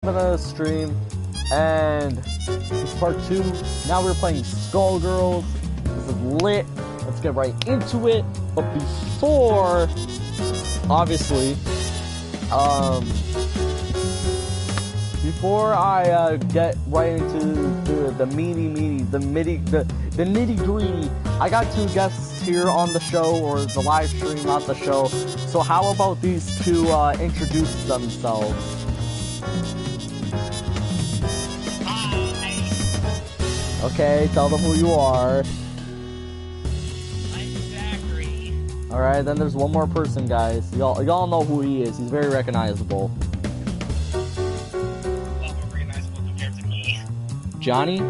The stream, and it's part 2. Now we're playing SkullGirls. This is lit. Let's get right into it. But before, obviously, before I get right into the nitty-gritty, I got 2 guests here on the show, or the live stream, not the show. So how about these 2 introduce themselves? Okay, tell them who you are. I'm Zachary. Alright, then there's one more person, guys. Y'all know who he is. He's very recognizable. Well, recognizable compared to me. Johnny?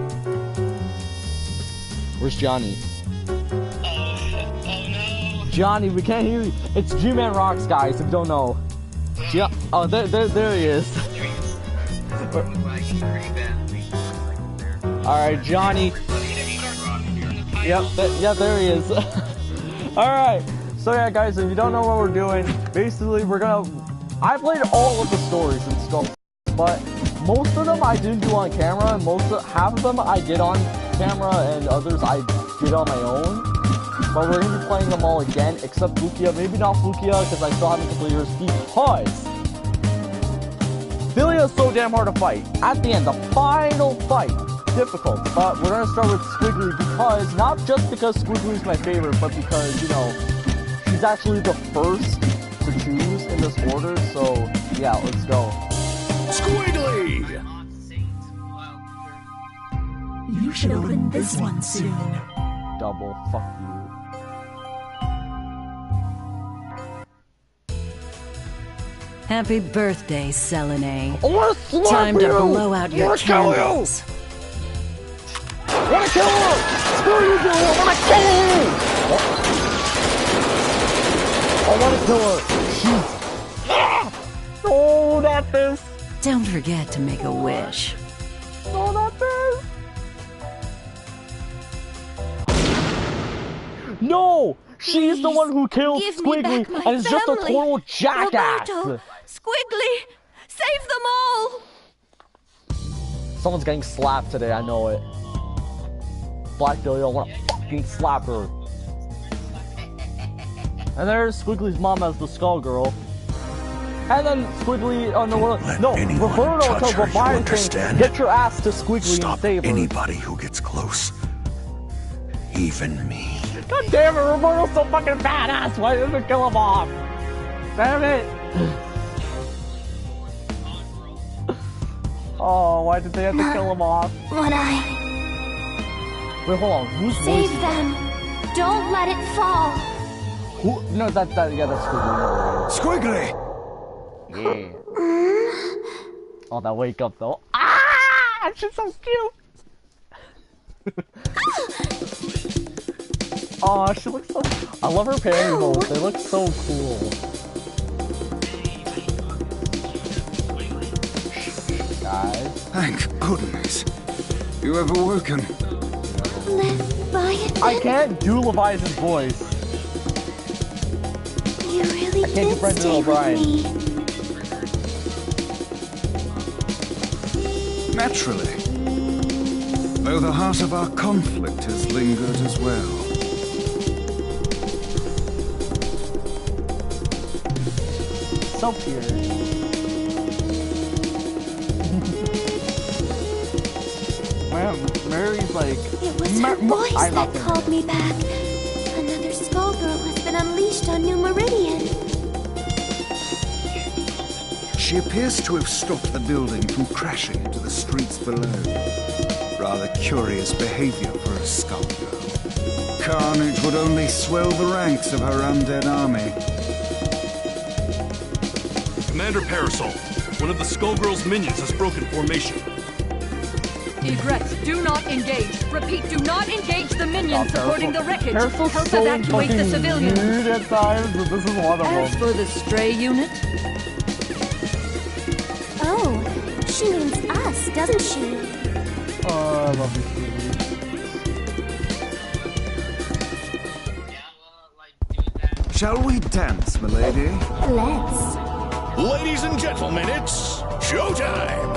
Where's Johnny? Oh no. Johnny, we can't hear you. It's G-Man Rocks, guys, if you don't know. Oh, there he is. There he is. Alright, Johnny. Yep, there he is. Alright, so yeah, guys, if you don't know what we're doing, basically I played all of the stories in Skull, but most of them I didn't do on camera, and half of them I did on camera, and others I did on my own. But we're gonna be playing them all again, except Fukia. Maybe not Fukia, because I still haven't completed yours, because Philia is so damn hard to fight. At the end, the final fight. Difficult, but we're gonna start with Squiggly because, not just because Squiggly is my favorite, but because, you know, she's actually the first to choose in this order, so yeah, let's go. Squiggly! You should open this one soon. Double, fuck you. Happy birthday, Selene. I wanna slap Time you! to blow out your candles. I wanna kill her! Screw you, Julia! I wanna kill her! I wanna kill her! She's... Oh, not this! Don't forget to make a wish. No, not this! No! She's the one who killed Squiggly and is just a total jackass! Roberto, Squiggly! Save them all! Someone's getting slapped today, I know it. Black Billy, I wanna fucking slap her. And there's Squiggly's mom as the Skullgirl. And then Squiggly on the world. No, Roberto tells Leviathan, get your ass to Squiggly and save her. Anybody who gets close. Even me. God damn it, Roberto's so fucking badass! Why didn't they kill him off? Damn it! Oh, why did they have to kill him off? When Wait, hold on. Who's save them. Don't let it fall. Who? No, yeah, that's Squiggly. Squiggly! Yeah. Oh, that wake up though. Ah! She's so cute! Oh, she looks so... I love her pantyhose. They look so cool. Guys. Thank goodness. You have awoken. Leviathan? I can't do Leviathan's voice. You really I can't do did Brendan stay O'Brien. with me. Naturally. Though the heart of our conflict has lingered as well. So pure. Man, Mary's like... It was her voice that called me back. Another Skullgirl has been unleashed on New Meridian. She appears to have stopped the building from crashing into the streets below. Rather curious behavior for a Skullgirl. Carnage would only swell the ranks of her undead army. Commander Parasol, one of the SkullGirls' minions has broken formation. Egress, do not engage. Repeat, do not engage the minions supporting the wreckage. Help so evacuate the civilians. Weird at times, but this is one of As them. for the stray unit, Oh, she means us, doesn't she? Oh, I love you, sweetie. Shall we dance, milady? Let's. Ladies and gentlemen, it's Showtime!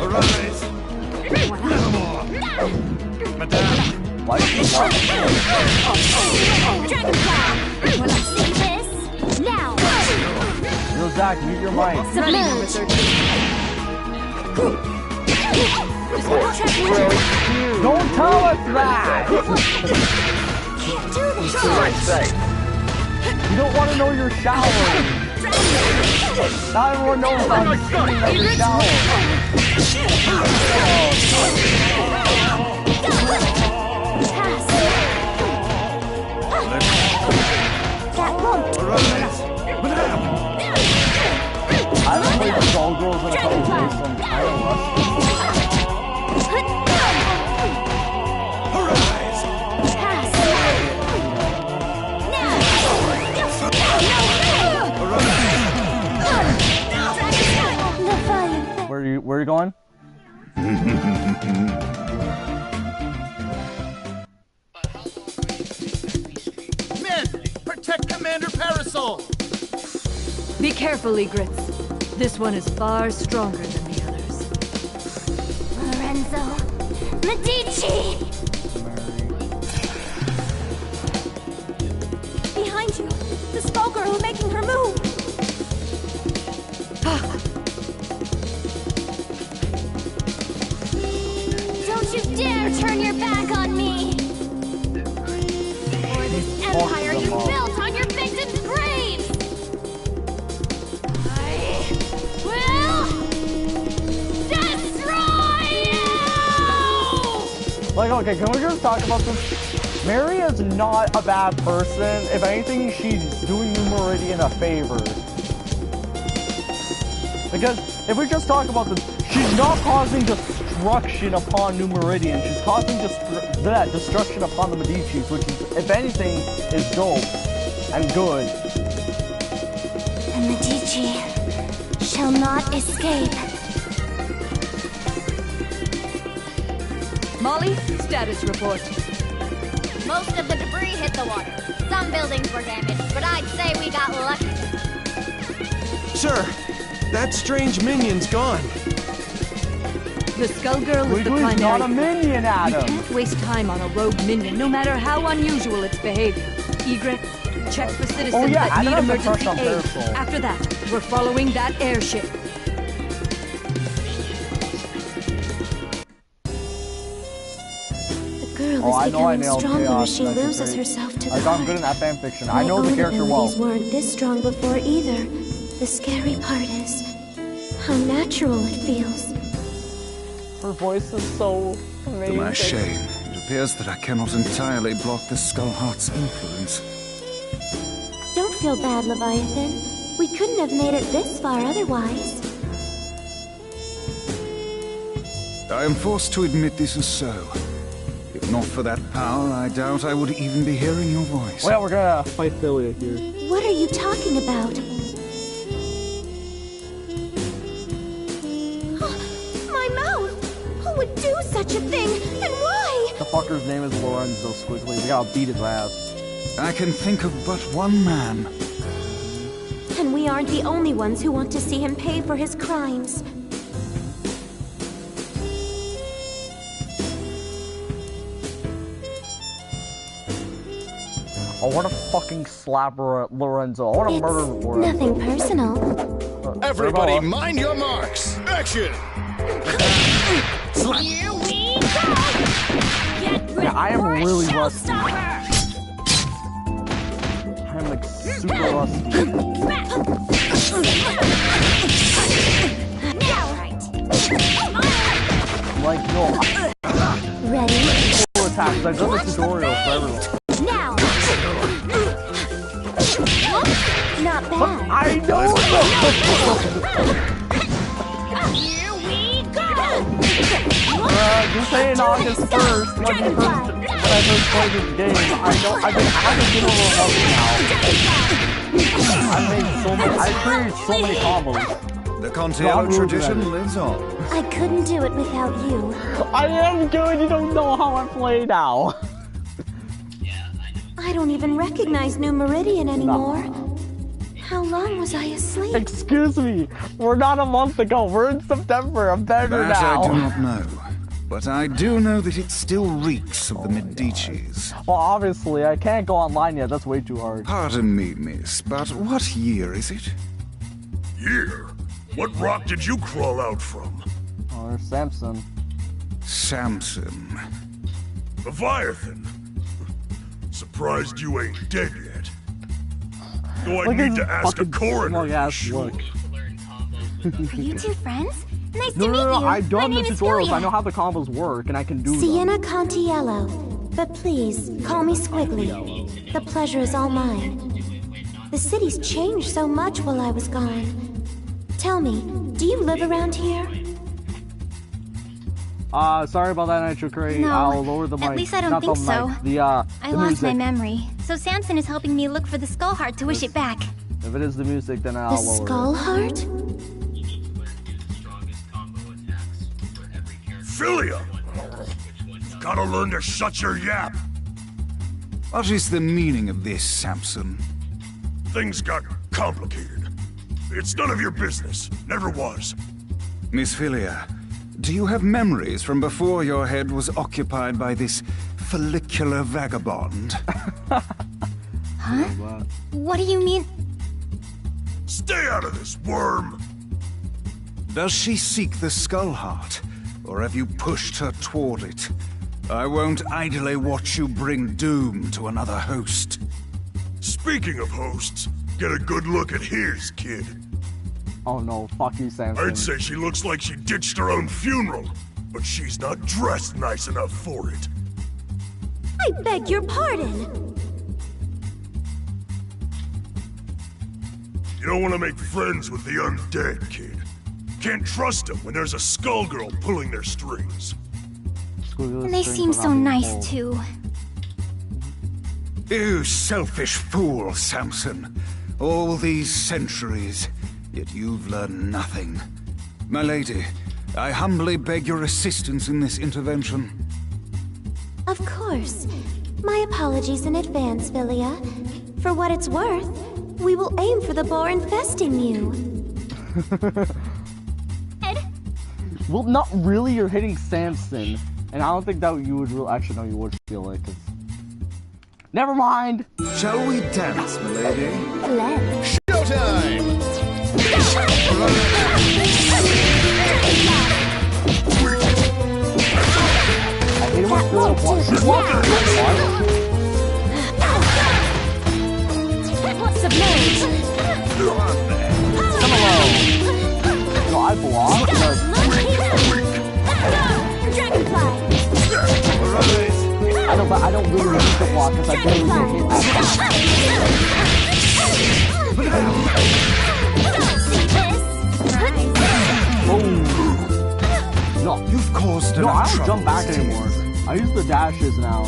Arise! Never more! Madame! See this? Now! Yo, Zach, mute your mic. Submerge! Don't tell us that! Can't do this! You don't want to know you're showering. Not everyone knows I'm sitting at the shower. That won't. I haven't played the SkullGirls in a couple days, so I'm kind of rusty. Where are you going? Men, protect Commander Parasol! Be careful, Egrets. This one is far stronger than the others. Lorenzo, Medici! Behind you, the SkullGirl making her move. Don't you dare turn your back on me! Or this empire you built on your victims' graves! I will destroy you! Like, okay, can we just talk about this? Mary is not a bad person. If anything, she's doing New Meridian a favor. Because if we just talk about this, she's not causing destruction upon New Meridian. She's causing that destruction upon the Medicis, which is, if anything, is dope and good. The Medici shall not escape. Molly, status report. Most of the debris hit the water. Some buildings were damaged, but I'd say we got lucky. Sir, that strange minion's gone. The SkullGirl is the Wiggly's primary. not a minion, Adam. We can't waste time on a rogue minion, no matter how unusual its behavior. Egrets, check for citizens that Adam need has a emergency crush on aid. Parasol. After that, we're following that airship. The girl Oh, is I becoming nailed stronger Chaos as she in loses 93. herself to the I'm heart. good in that fanfiction. My I know the own character well. abilities weren't this strong before either. The scary part is how natural it feels. Her voice is so amazing. To my shame, it appears that I cannot entirely block the Skullheart's influence. Don't feel bad, Leviathan. We couldn't have made it this far otherwise. I am forced to admit this is so. If not for that power, I doubt I would even be hearing your voice. Well, we're gonna fight Philia here. What are you talking about? My mouth! Who would do such a thing? And why? The fucker's name is Lorenzo Squiggly. We gotta beat his ass. I can think of but one man. And we aren't the only ones who want to see him pay for his crimes. I wanna fucking slap Lorenzo. I wanna murder Lorenzo. Nothing personal. Everybody, mind your marks. Action! Here we go! Get ready Yeah, I am for a really rusty. showstopper! I'm like super rusty. Like, no, Ready? full attacks. I've done the tutorial for everyone. Now! Not bad. I know Here we go! just saying August 1st, when I first played this game, I know I've been over now. I created so many combos. The Contiello tradition lives on. I couldn't do it without you. I am good, you don't know how I play now. I don't even recognize New Meridian anymore. How long was I asleep? Excuse me, we're not a month ago. We're in September. I'm better That now. I do not know. But I do know that it still reeks of the Medicis. Well, obviously, I can't go online yet. That's way too hard. Pardon me, miss, but what year is it? Year? What rock did you crawl out from? Or Samson. Samson. Leviathan. Surprised you ain't dead yet. Though I Look need at to his ask a fucking coroner. smug-ass look. Are you two friends? Nice No, to meet you. I've done My the name is tutorials. Filia. I know how the combos work, and I can do them. Sienna Contiello. But please, call me Squiggly. The pleasure is all mine. The city's changed so much while I was gone. Tell me, do you live around here? Sorry about that, Nitro Crate. No, I'll lower the mic. at least I don't Not think the so. mic, the I lost my music. memory, so Samson is helping me look for the skull heart to wish it back. If it is the music, then The I'll lower skull it. heart? Filia! You've gotta learn to shut your yap. What is the meaning of this, Samson? Things got complicated. It's none of your business. Never was. Miss Filia, do you have memories from before your head was occupied by this follicular vagabond? Huh? What do you mean? Stay out of this, worm! Does she seek the skull heart, or have you pushed her toward it? I won't idly watch you bring doom to another host. Speaking of hosts, get a good look at his, kid. Oh no, fuck you, Samson. I'd say she looks like she ditched her own funeral, but she's not dressed nice enough for it. I beg your pardon. You don't want to make friends with the undead, kid. Can't trust them when there's a SkullGirl pulling their strings. And they seem so nice, too. You selfish fool, Samson. All these centuries, yet you've learned nothing. My lady, I humbly beg your assistance in this intervention. Of course. My apologies in advance, Filia. For what it's worth, we will aim for the boar infesting you. Well, not really. You're hitting Samson, and I don't think that you would really. Actually, no, you would feel like. Cause... Never mind. Shall we dance, my lady? Let's. Showtime! I hate when Phil walks. Submerge! Come along. No, I block. Dragonfly! I don't. But I don't really need to block because I barely get hit. Oh. No, You've caused no, enough I don't trouble. jump back anymore. I use the dashes now.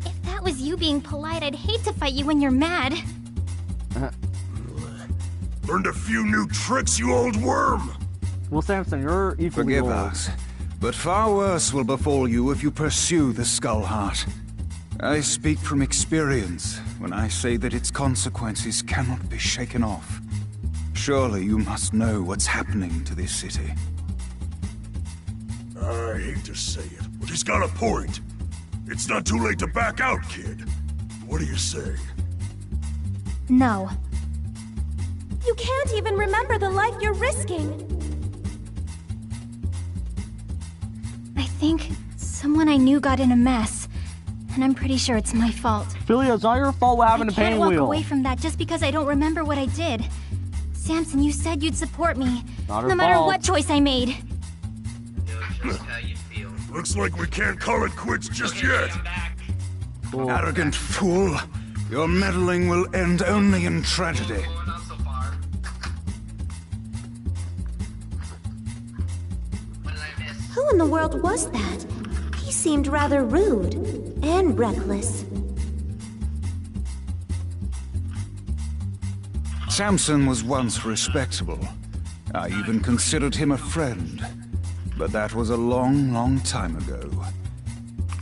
If that was you being polite, I'd hate to fight you when you're mad. Learned a few new tricks, you old worm! Well, Samson, you're equally Forgive old. us, but far worse will befall you if you pursue the skull heart. I speak from experience when I say that its consequences cannot be shaken off. Surely you must know what's happening to this city. I hate to say it, but he's got a point. It's not too late to back out, kid. What do you say? No. You can't even remember the life you're risking. I think someone I knew got in a mess. And I'm pretty sure it's my fault. Philia, it's not your fault what happened I to can't Pain walk Wheel. away from that just because I don't remember what I did. Samson, you said you'd support me. Not her no matter fault. what choice I made. Looks like we can't call it quits just yet. Cool. Arrogant fool! Your meddling will end only in tragedy. Who in the world was that? He seemed rather rude and reckless. Samson was once respectable. I even considered him a friend. But that was a long, long time ago.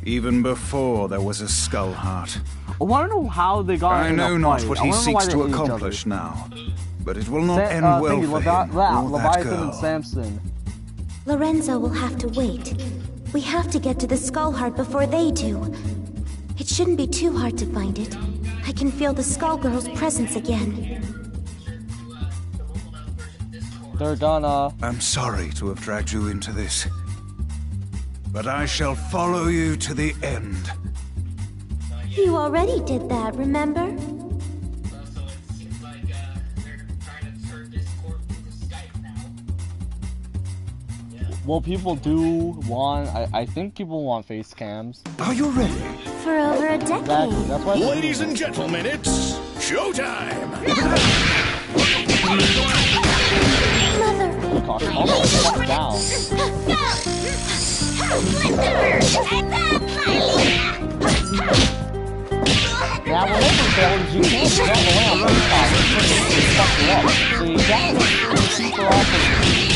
Even before there was a Skull Heart. I want to know how they got I in a know not fight. what I he wanna know why seeks they to hate each other. accomplish now. But it will not end well thank you, for him or that Leviathan girl. and Samson. Lorenzo will have to wait. We have to get to the Skull Heart before they do. It shouldn't be too hard to find it. I can feel the SkullGirls' presence again. They're gonna... I'm sorry to have dragged you into this. But I shall follow you to the end. You already did that, remember? Well, people do want... I think people want face cams. Are you ready? For over a decade. That's why Ladies and gentlemen, it's showtime! Mother! Gosh, almost down. Now, whenever fails, you can't jump around and fuck you up. So you gotta make sure you keep her off of you.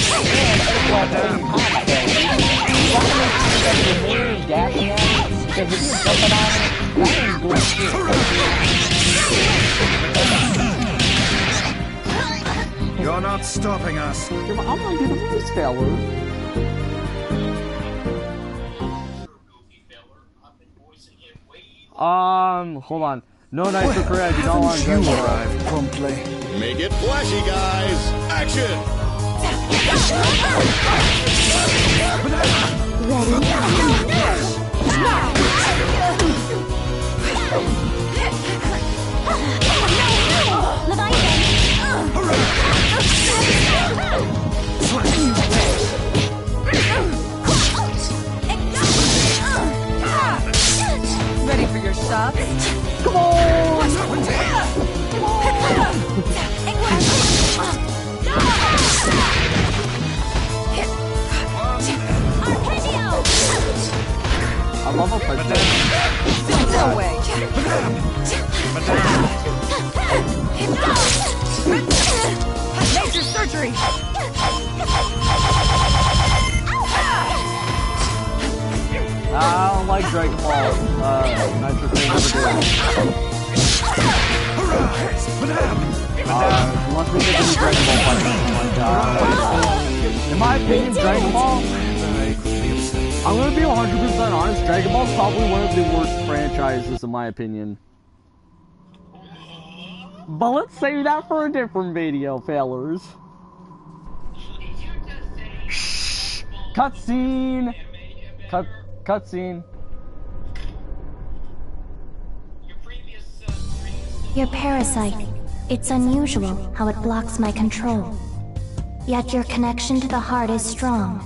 And at the same time, fails. You gotta make sure that you're moving, dashing at it, because if you're jumping on it, that ain't good shit. You're not stopping us. I'm gonna do the voice, fellas. Hold on. No night for career. You don't want to you arrive promptly. Make it flashy, guys! Action! Ready for your shot? Come on! I love a push that. No way. Major surgery. I don't like Dragon Ball. Nitro Queen unless we get any Dragon Ball fights. In my opinion, Dragon Ball, I'm gonna be 100% honest, Dragon Ball is probably one of the worst franchises in my opinion. But let's save that for a different video, fellas. Cutscene! Cutscene. Your parasite. It's unusual how it blocks my control. Yet your connection to the heart is strong.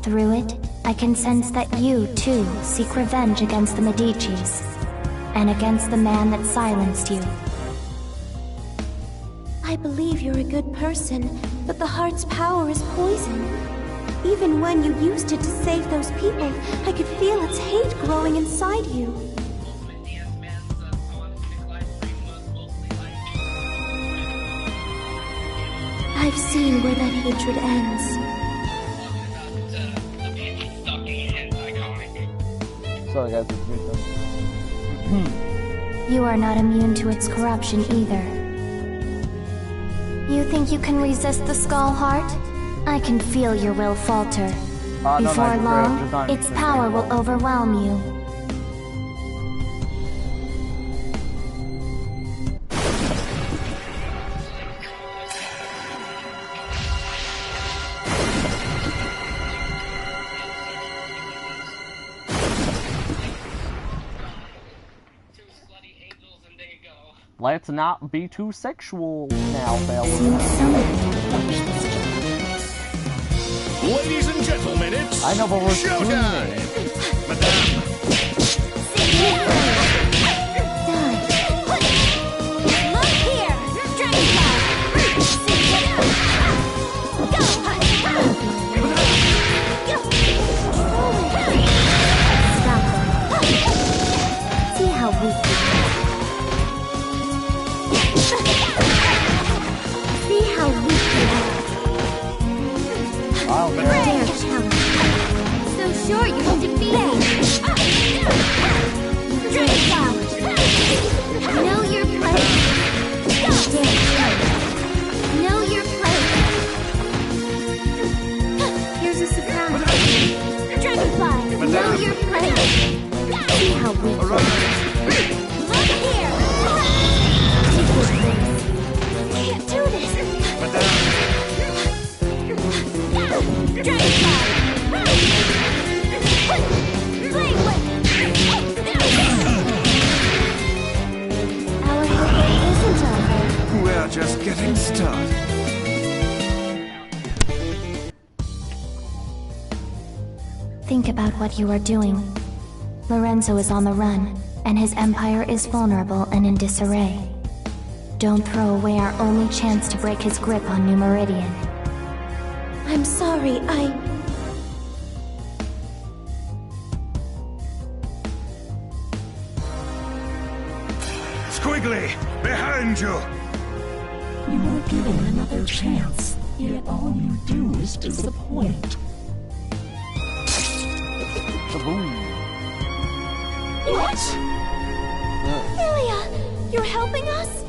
Through it, I can sense that you, too, seek revenge against the Medicis. And against the man that silenced you. I believe you're a good person, but the heart's power is poison. Even when you used it to save those people, I could feel its hate growing inside you. I've seen where that hatred ends. Sorry guys, it's me. You are not immune to its corruption either. You think you can resist the Skull Heart? I can feel your will falter. Before long, its power will overwhelm you. Let's not be too sexual now, fellas. Ladies and gentlemen, it's I know, but we're showtime! Madame! Look here! Stop them. See how weak you are. See how weak you are. I'll Dare challenge. sure you can defeat me. Dragon Cloud. Know your place. Know your place. Here's a surprise. Dragonfly, know your place. See how we play. Look here. Take this place. Can't do this. Dragonfly. Play with. Our hero isn't over. We're just getting started. Think about what you are doing. Lorenzo is on the run, and his empire is vulnerable and in disarray. Don't throw away our only chance to break his grip on New Meridian. I'm sorry, Squiggly, behind you! You were given another chance, yet all you do is disappoint. What? Lilia, you're helping us?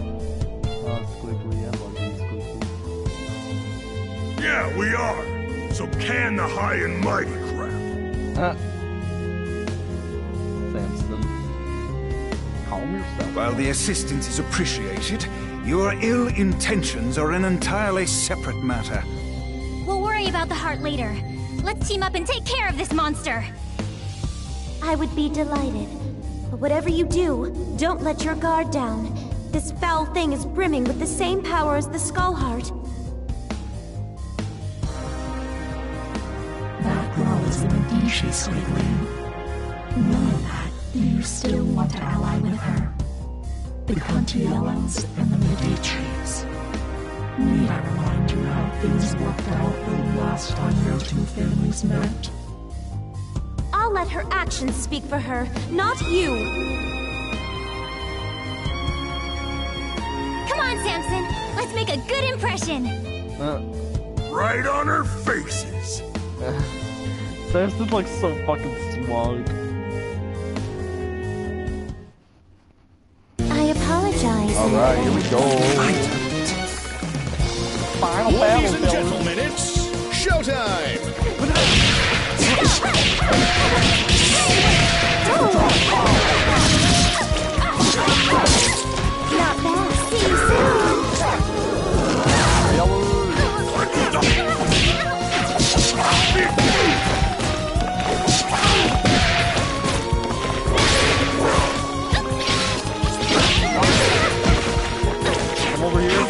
Yeah, we are. So can the high and mighty crap. Samson. Calm yourself. While the assistance is appreciated, your ill intentions are an entirely separate matter. We'll worry about the heart later. Let's team up and take care of this monster. I would be delighted. But whatever you do, don't let your guard down. This foul thing is brimming with the same power as the Skull Heart. That girl is a Medici, Squiggly. Knowing that, do you still want to ally with her? The Contiellos and the Medicis. Need I remind you how things worked out the last time your two families met? I'll let her actions speak for her, not you! Come on, Samson. Let's make a good impression. Right on her faces. Samson's like so fucking smug. I apologize. Alright, here we go. Final battle, Ladies and gentlemen, it's showtime! Not bad. See you Come over here.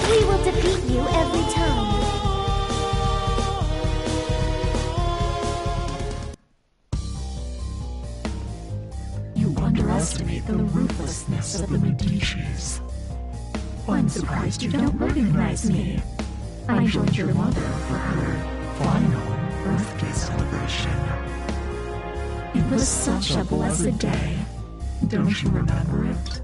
We will defeat you every time. You underestimate the ruthlessness of the Medicis. I'm surprised you don't recognize me. I joined your mother for her final birthday celebration. It was such a blessed day. Don't you remember it?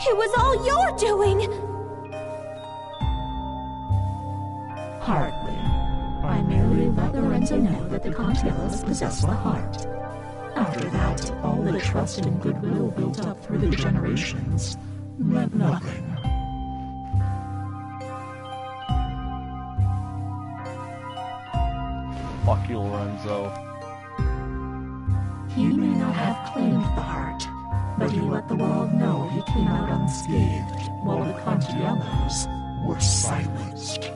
It was all your doing! Hardly. I merely let Lorenzo know that the Contiellos possess the heart. After that, all the trust and goodwill built up through the generations meant nothing. Fuck you, Lorenzo. He may not have claimed the heart, but he let the world know he came out unscathed, while the Contiellos were silenced.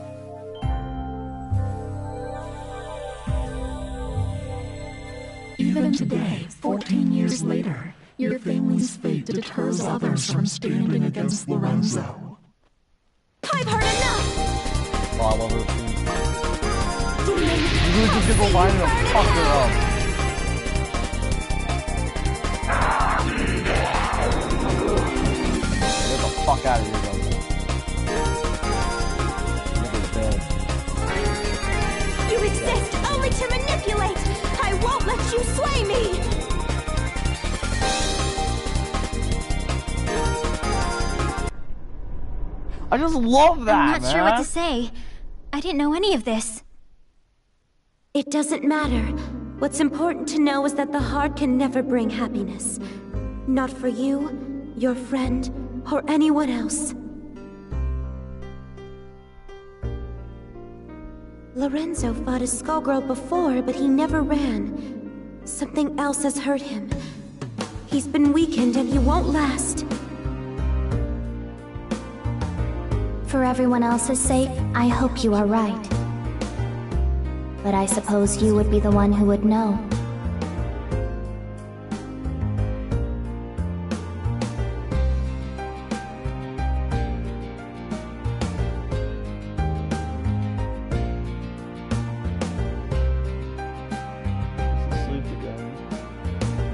Even today, 14 years later, your family's fate deters others from standing against Lorenzo. I've heard enough! Oh, I love this scene. You just get the line and fuck her up. Get the fuck out of here, guys. Nigga's dead. You exist only to manipulate! I won't let you sway me! I just love that, I'm not sure what to say. I didn't know any of this. It doesn't matter. What's important to know is that the heart can never bring happiness. Not for you, your friend, or anyone else. Lorenzo fought a Skullgirl before, but he never ran. Something else has hurt him. He's been weakened and he won't last. For everyone else's sake, I hope you are right. But I suppose you would be the one who would know.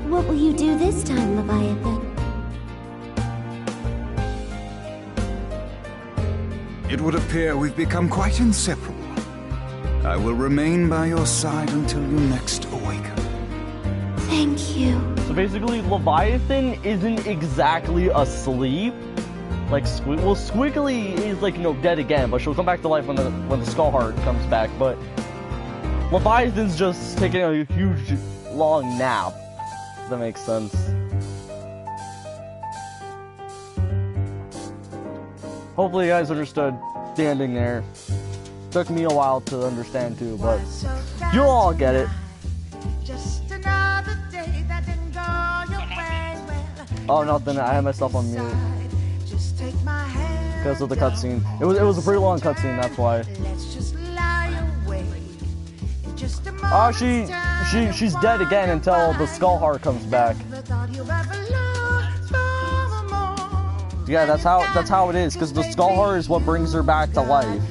What will you do this time, Leviathan? It would appear we've become quite inseparable. I will remain by your side until you next awaken. Thank you. So basically, Leviathan isn't exactly asleep. Like, Squiggly is like, dead again, but she'll come back to life when the Skull Heart comes back. But Leviathan's just taking a huge, long nap. If that makes sense. Hopefully, you guys understood the ending there. Took me a while to understand too, but you'll all get it. Oh, nothing. I had myself on mute because of the cutscene. It was a pretty long cutscene. That's why. Oh, she's dead again until the Skull Heart comes back. Yeah, that's how it is. Because the Skull Heart is what brings her back to life.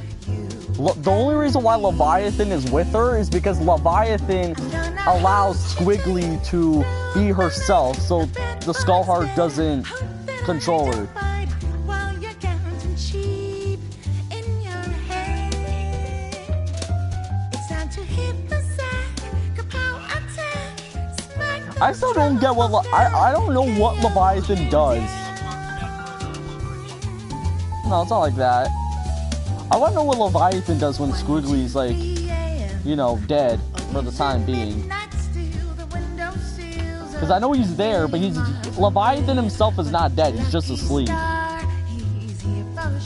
The only reason why Leviathan is with her is because Leviathan allows Squiggly to be herself, so the Skull Heart doesn't control her. I still don't get what I don't know what Leviathan does. No, it's not like that. I want to know what Leviathan does when Squiggly's like, dead for the time being. Because I know he's there, but Leviathan himself is not dead. He's just asleep. He's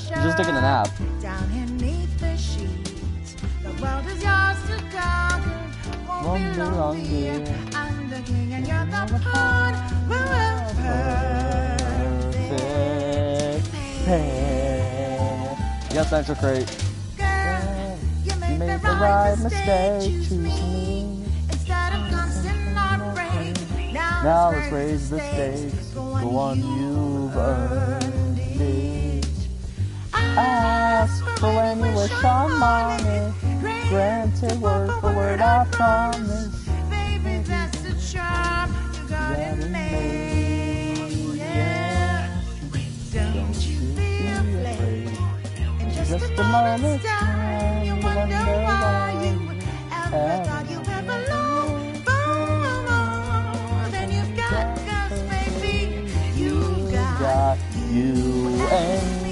just taking a nap. Yes, Central Crate. You made the right mistake, choose me. Now let's raise the stakes. Go on, you've earned it. Ask for when you wish on money. Granted word for word, I promise. Baby, that's the charm you gotta make. Yeah. Don't you feel afraid? In just a moment's time, you wonder why you ever thought you ever loved more than you've got. 'Cause baby, you've got you and me.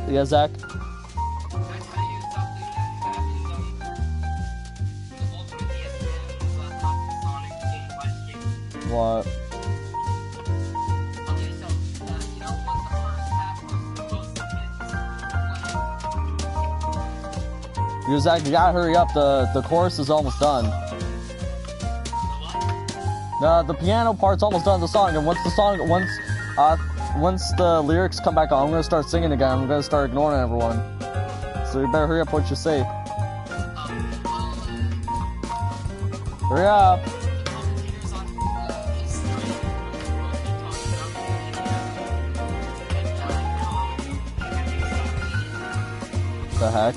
Yeah, Zach. What? Okay, so, you know what the first half was supposed to be? You Zach, you gotta hurry up. The chorus is almost done. The piano part's almost done the song, and once the lyrics come back on, I'm gonna start singing again. I'm gonna start ignoring everyone. So you better hurry up what you say. Hurry up. The heck?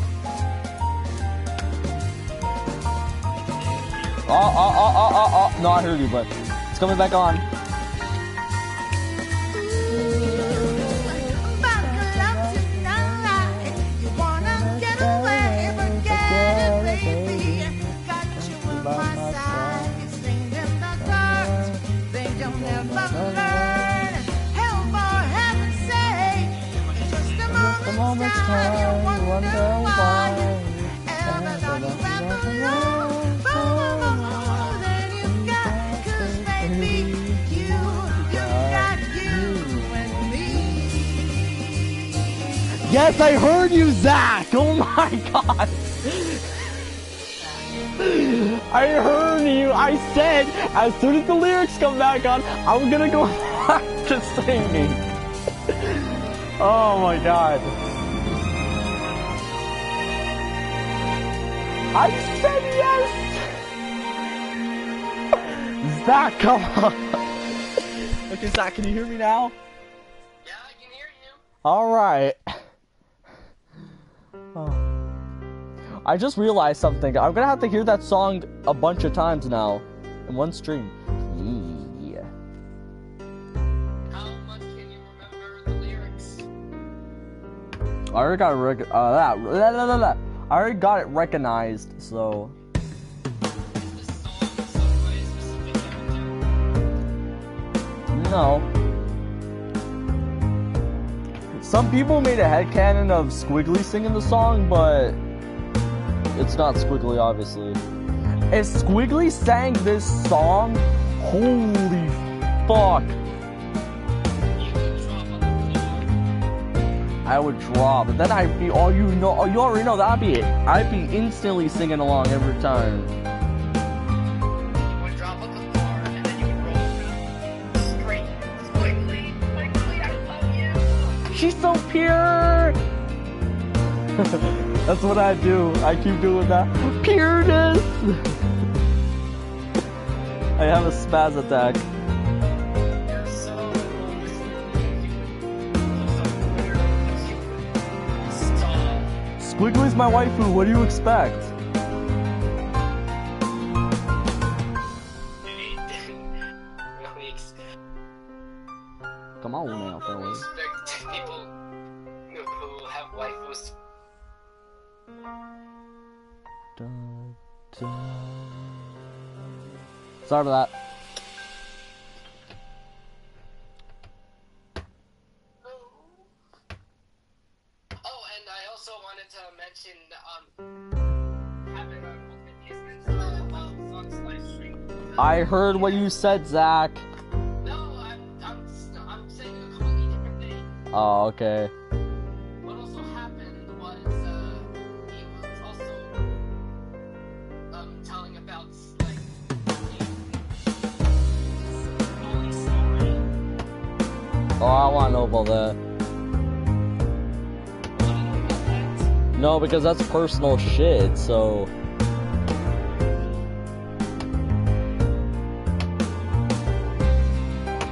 Oh. No, I heard you, but it's coming back on. Yes, I heard you, Zach! Oh my god! I heard you! I said, as soon as the lyrics come back on, I'm gonna go back to singing. Oh my god. I said yes! Zach, come on! Okay, Zach, can you hear me now? Yeah, I can hear you. Alright. Oh. I just realized something. I'm gonna have to hear that song a bunch of times now in one stream. Yeah. How much can you remember the lyrics? I already got it. I already got it recognized. So. No. Some people made a headcanon of Squiggly singing the song, but it's not Squiggly, obviously. If Squiggly sang this song, holy fuck. I would drop, but then I'd be, you already know, that'd be it. I'd be instantly singing along every time. You would drop on the floor, and then you would roll around. Scream, Squiggly, Squiggly, I love you. She's so pure! That's what I do. I keep doing that. Pureness! I have a spaz attack. You're so... Stop. Squiggly's my waifu, what do you expect? Come on now, fellas. Respect people who have waifus. Sorry about that. Oh, and I also wanted to mention having a Ultimate live stream. I heard what you said, Zach. No, I'm saying a completely different thing. Oh, okay. What also happened was he was also telling about like holy story. Oh, I want to know about that. No, because that's personal shit, so...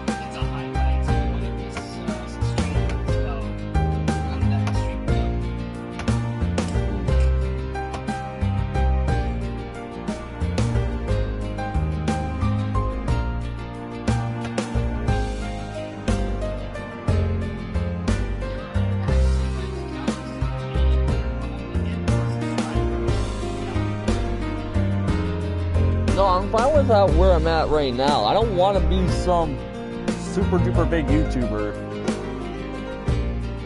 It's a highlight of one of his streams, so on that stream. No, I'm fine with where I'm at right now. I don't want to be some super duper big YouTuber.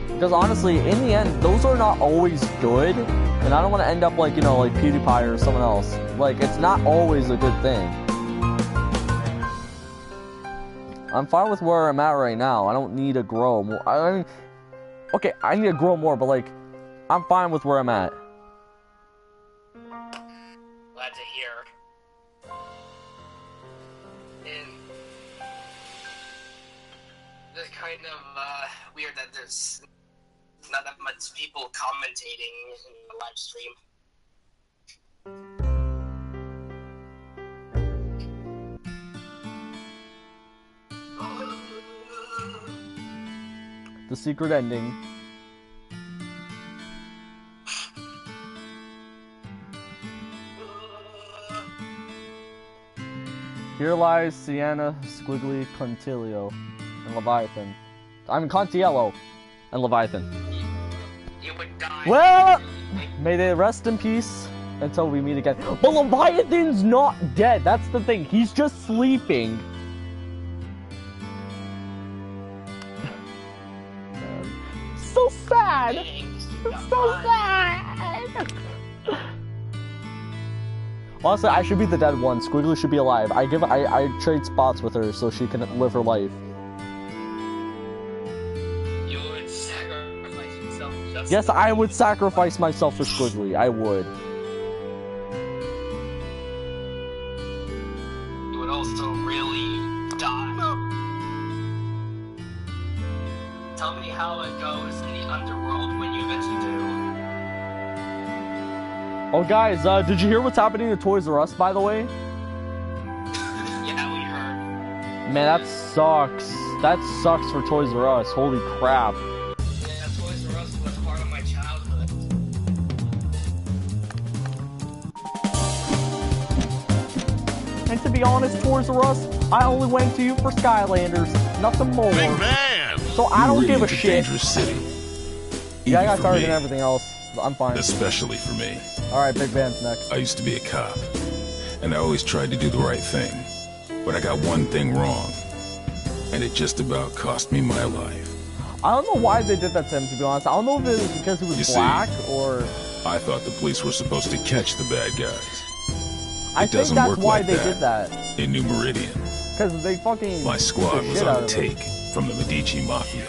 Because honestly, in the end, those are not always good. And I don't want to end up like, you know, like PewDiePie or someone else. Like, it's not always a good thing. I'm fine with where I'm at right now. I don't need to grow more. I mean, okay, I need to grow more, but like, I'm fine with where I'm at. Glad to hear. And it's kind of weird that there's not that much people commentating in the live stream. The secret ending. Here lies Sienna, Squiggly, Contilio, and Leviathan. I mean, Contiello and Leviathan. You would die. Well, may they rest in peace until we meet again. But Leviathan's not dead. That's the thing. He's just sleeping. So sad. It's so sad. Honestly, I should be the dead one. Squiggly should be alive. I trade spots with her so she can live her life. You would sacrifice yourself just Yes, I would sacrifice myself for Squiggly. I would. You would also really die. Tell me how it goes in the underworld when you eventually do. Oh, guys, did you hear what's happening to Toys R Us, by the way? Yeah, we heard. Man, that sucks. That sucks for Toys R Us. Holy crap. Yeah, Toys R Us was part of my childhood. And to be honest, Toys R Us, I only went to you for Skylanders. Nothing more. Big man! So I don't give a It's shit. dangerous city. Yeah, I got Even for target me. and everything else. I'm fine. Especially for me. Alright, Big Band's next. I used to be a cop, and I always tried to do the right thing. But I got one thing wrong, and it just about cost me my life. I don't know why they did that to him, to be honest. I don't know if it was because he was You see, black or... I thought the police were supposed to catch the bad guys. I It think doesn't that's work why like they that did that. in New Meridian. Because they fucking... My squad beat the was shit on out a of him. take from the Medici Mafia.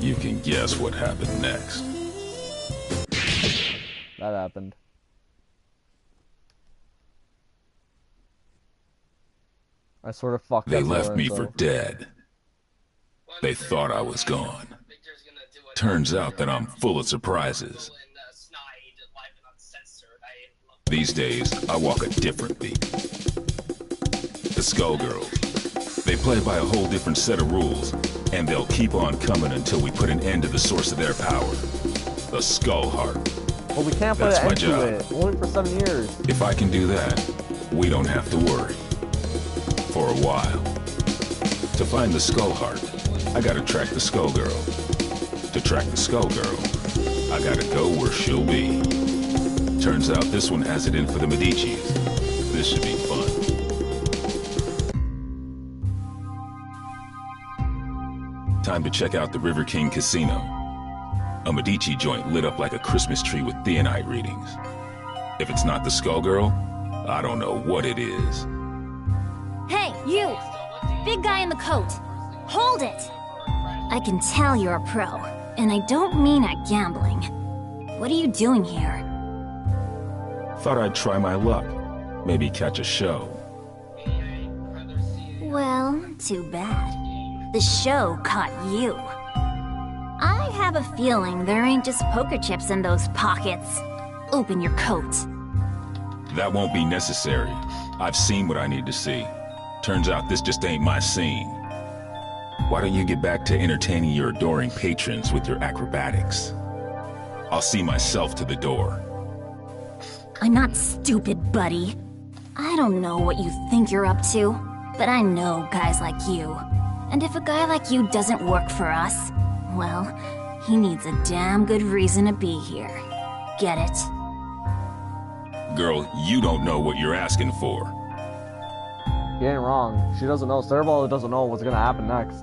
You can guess what happened next. That happened. I sort of fucked They up left for me it, so. for dead. They thought I was gone. Turns out that I'm full of surprises. These days, I walk a different beat. The SkullGirls. They play by a whole different set of rules, and they'll keep on coming until we put an end to the source of their power. The Skull Heart. Well, we can't put That's an my end to job. it. Only for 7 years. If I can do that, we don't have to worry. For a while. To find the Skull Heart, I gotta track the SkullGirl. To track the SkullGirl, I gotta go where she'll be. Turns out this one has it in for the Medicis. This should be fun. Time to check out the River King Casino. A Medici joint lit up like a Christmas tree with theonite readings. If it's not the SkullGirl, I don't know what it is. Hey, you! Big guy in the coat. Hold it! I can tell you're a pro, and I don't mean at gambling. What are you doing here? Thought I'd try my luck. Maybe catch a show. Well, too bad. The show caught you. I have a feeling there ain't just poker chips in those pockets. Open your coat. That won't be necessary. I've seen what I need to see. Turns out this just ain't my scene. Why don't you get back to entertaining your adoring patrons with your acrobatics? I'll see myself to the door. I'm not stupid, buddy. I don't know what you think you're up to, but I know guys like you. And if a guy like you doesn't work for us, well, he needs a damn good reason to be here. Get it? Girl, you don't know what you're asking for. You ain't wrong. She doesn't know. Cerebral doesn't know what's gonna happen next.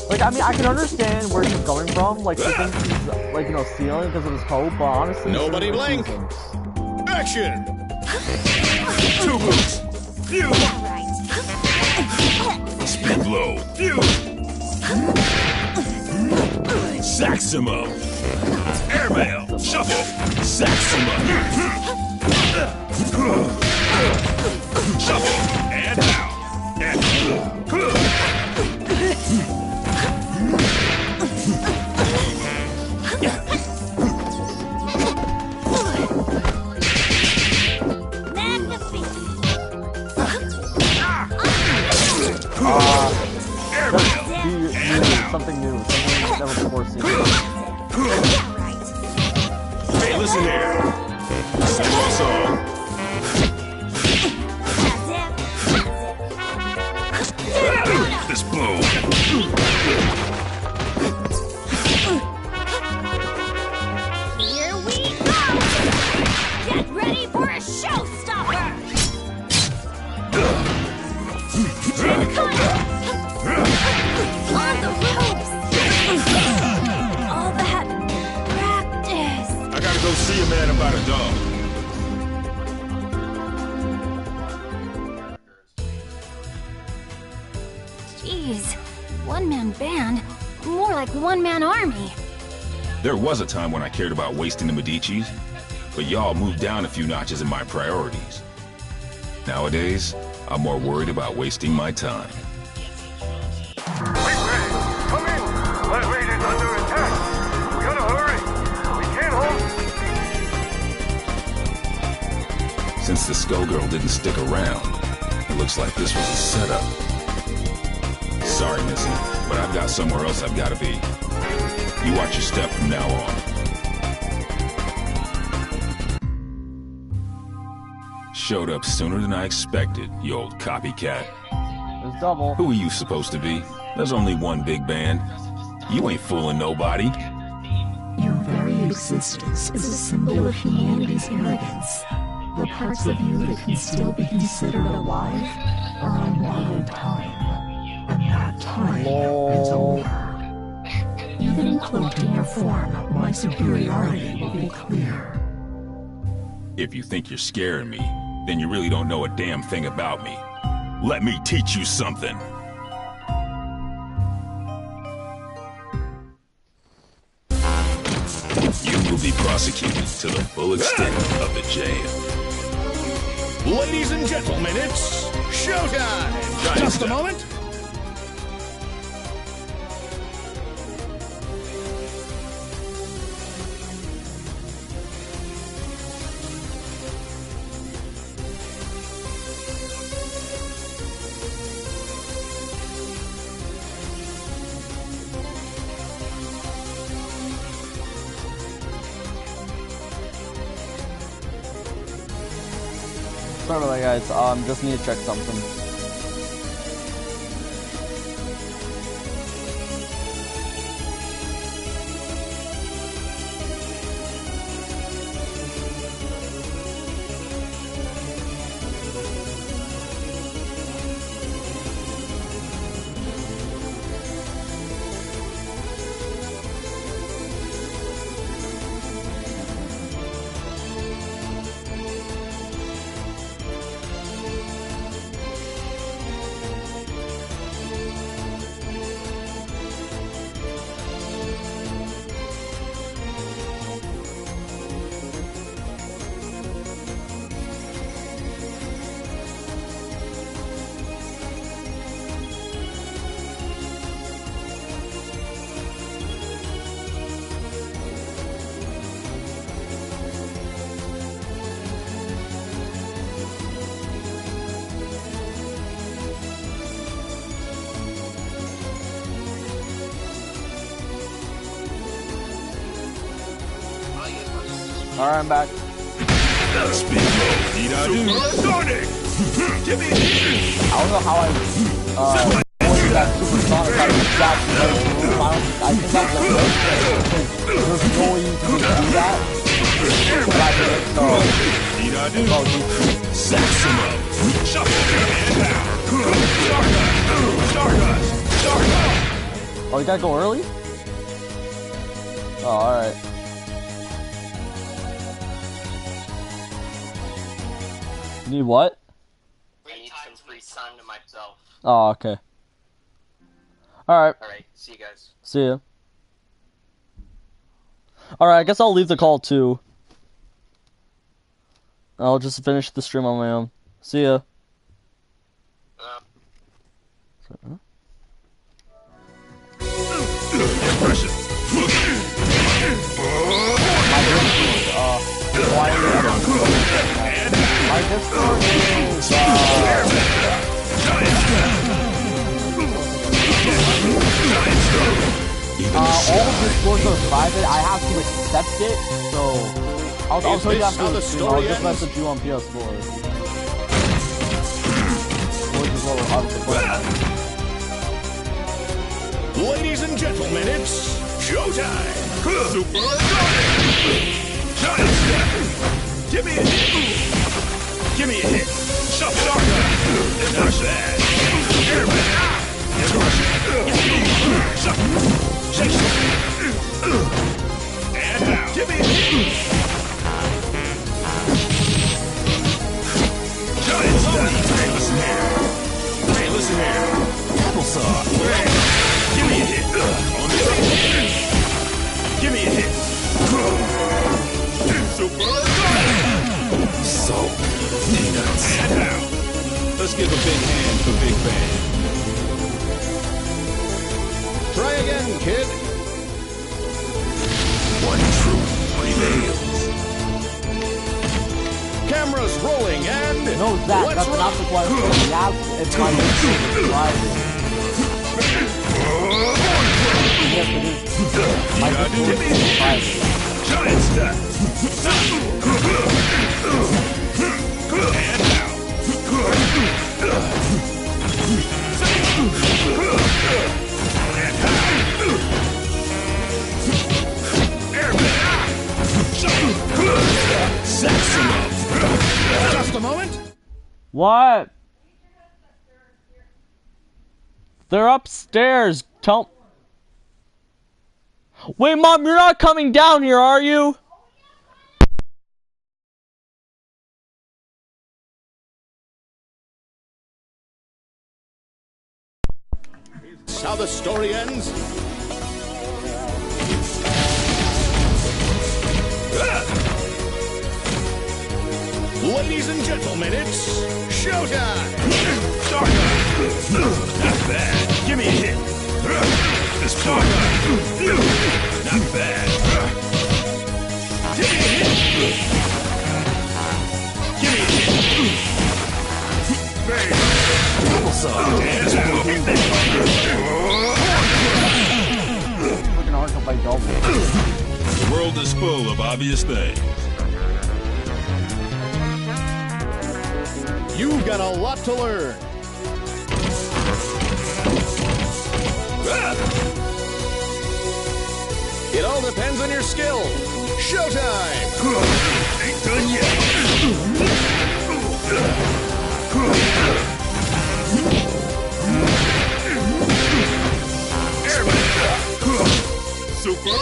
Like, I mean, I can understand where she's coming from. Like, she thinks he's, like, you know, stealing because of his coat, but honestly... Nobody blink! Action! Two boots! You! Yeah, right. him up. Airmail. Shuffle. Sax him up. Shuffle. And down. And something new, something never before seen. Hey, listen here. Small song. This bow. Here we go! Get ready for a showstopper! On the ropes! All that practice! I gotta go see a man about a dog. Jeez, one-man band? More like one-man army. There was a time when I cared about wasting the Medicis, but y'all moved down a few notches in my priorities. Nowadays, I'm more worried about wasting my time. Come in! That raid is under attack! We gotta hurry! We can't hold... Since the SkullGirl didn't stick around, it looks like this was a setup. Sorry, Missy, but I've got somewhere else I've gotta be. You watch your step from now on. Showed up sooner than I expected, you old copycat. It's double. Who are you supposed to be? There's only one big band. You ain't fooling nobody. Your very existence is a symbol of humanity's arrogance. The parts of you that can still be considered alive are on borrowed time. And that time is over. Even cloaked in your form, my superiority will be clear. If you think you're scaring me, then you really don't know a damn thing about me. Let me teach you something. You will be prosecuted to the full extent of the jail. Ladies and gentlemen, it's showtime! Just a moment. Sorry about that, guys. Just need to check something. Alright, I'm back. Speed low. Need I do? Sonic! Give me I don't know how I avoided that supersonic out of the shot. I think that's the first. There's no way you can just do that. But I did it, so... Need I do? Sax him up. Shuffle and down. Stardust! Stardust! Oh, you gotta go early? Oh, alright. Need what? I need some free sun to myself. Oh, okay. Alright. Alright, see you guys. See ya. Alright, I guess I'll leave the call too. I'll just finish the stream on my own. See ya. All of the scores are private. I have to accept it, so I'll tell you after the stream. I'll just message you on PS4. Ladies and gentlemen, it's showtime! Give me a hit! Give me a hit! Not bad! And now! Give me a hit! Hey, listen here! Hey, listen here! Applesauce! Give me a hit! Give me a hit! So, peanuts. And now, let's give a big hand for Big Bang. Try again, kid. One truth prevails. Cameras rolling and no, Zach, let's that's rock. not the question. Yeah, it's my yes, it is. My giant step. And now. Just a moment. What? They're upstairs. Tell. Wait, Mom, you're not coming down here, are you? That's how the story ends. Ladies and gentlemen, it's showtime! Not bad. Give me a hit. This part. Not bad. Give me a hit. Give me a hit. Bang. The world is full of obvious things. You've got a lot to learn. It all depends on your skill. Showtime! Ain't done yet. Super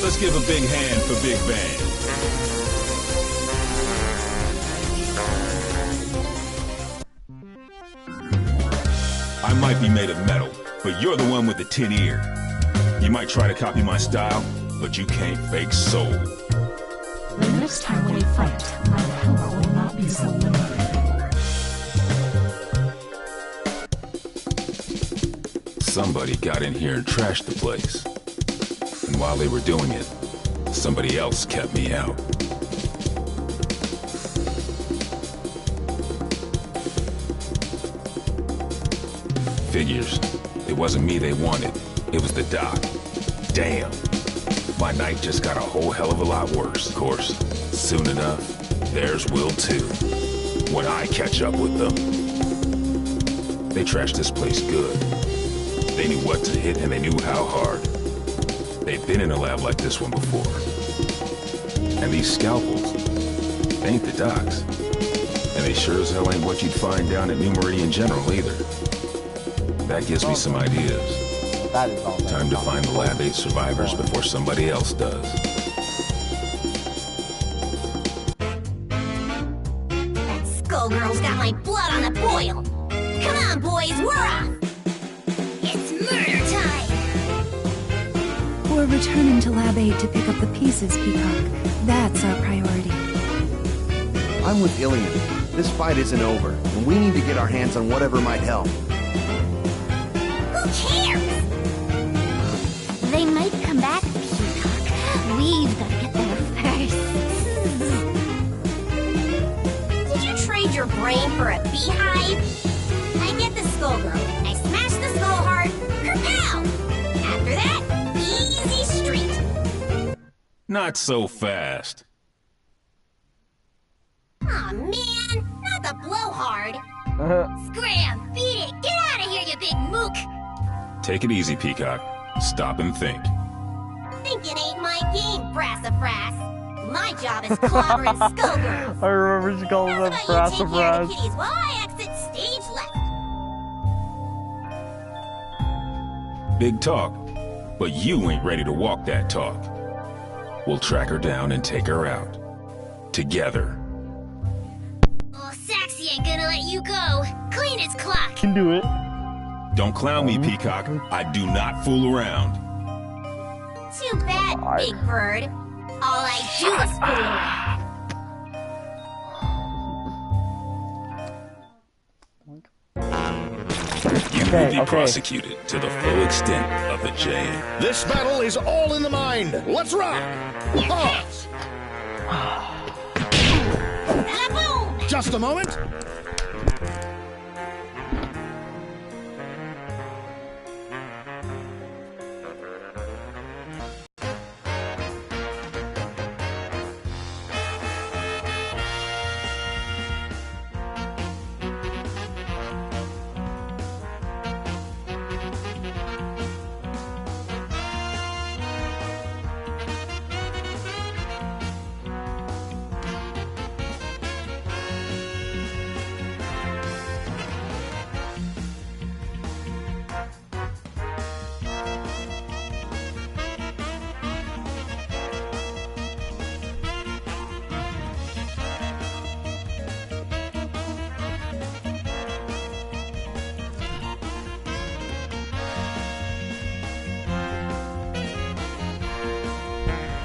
Let's give a big hand for Big Bang. I might be made of metal, but you're the one with the tin ear. You might try to copy my style, but you can't fake soul. The next time we fight, my power will not be so limited. Somebody got in here and trashed the place. And while they were doing it, somebody else kept me out. Figures. It wasn't me they wanted. It was the doc. Damn. My night just got a whole hell of a lot worse. Of course, soon enough, theirs will too. When I catch up with them. They trashed this place good. They knew what to hit and they knew how hard. They've been in a lab like this one before. And these scalpels, they ain't the docs. And they sure as hell ain't what you'd find down at New Meridian General either. That gives me some ideas. That is all. Time to find the Lab 8 survivors before somebody else does. That SkullGirl's got my blood on the boil. Come on, boys, we're off. It's murder time. We're returning to Lab 8 to pick up the pieces, Peacock. That's our priority. I'm with Ilian. This fight isn't over, and we need to get our hands on whatever might help. Who cares? They might come back, Peacock. We've got to get there first. Did you trade your brain for a beehive? I get the SkullGirl. I smash the skull heart. Kerpow! After that, easy street. Not so fast. Aw, man, not the blowhard. Scram, beat it, get out of here, you big mook. Take it easy, Peacock. Stop and think. Thinking ain't my game, Brassafrass. My job is clobbering SkullGirls. I remember she called them How's about you take care of the Brassafrass. kitties while I exit stage left? Big talk, but you ain't ready to walk that talk. We'll track her down and take her out. Together. Oh, Saxy ain't gonna let you go. Clean as clock. Can do it. Don't clown me, Peacock. I do not fool around. Too bad, Big Bird. All I do is fool around. You will be prosecuted to the full extent of the JM. This battle is all in the mind. Let's rock! Pause! Just a moment.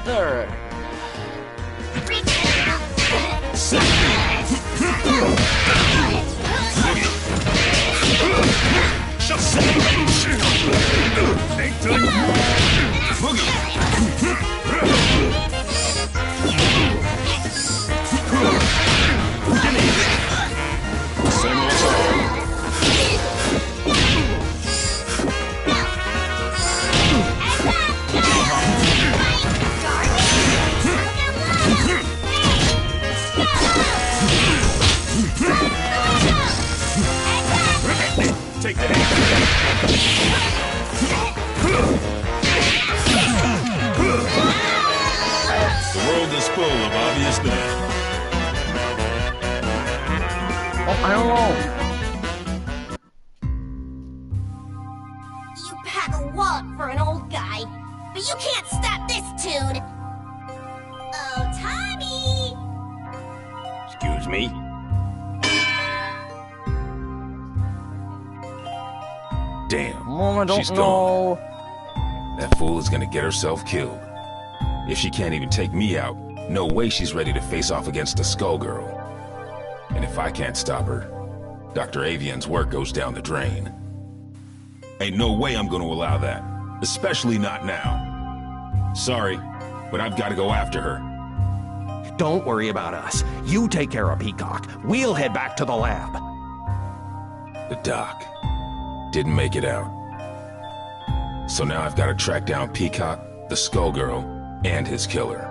Alright. Take that. The world is full of obvious things. Oh, I don't know. You pack a wallop for an old guy, but you can't stop this tune. Oh, Tommy! Excuse me? Damn, Mom, I don't she's know. gone. That fool is gonna get herself killed. If she can't even take me out, no way she's ready to face off against the SkullGirl. And if I can't stop her, Dr. Avian's work goes down the drain. Ain't no way I'm gonna allow that. Especially not now. Sorry, but I've gotta go after her. Don't worry about us. You take care of Peacock. We'll head back to the lab. The doc didn't make it out. So now I've gotta track down Peacock, the SkullGirl, and his killer.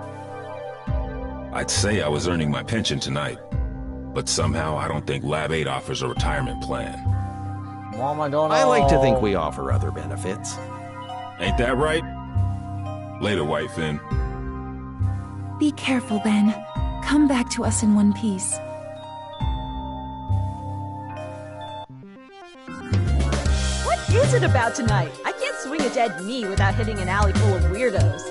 I'd say I was earning my pension tonight, but somehow I don't think Lab 8 offers a retirement plan. Mom, I don't know. I like to think we offer other benefits. Ain't that right? Later, Whitefin. Be careful, Ben. Come back to us in one piece. What is it about tonight? I can't swing a dead knee without hitting an alley full of weirdos.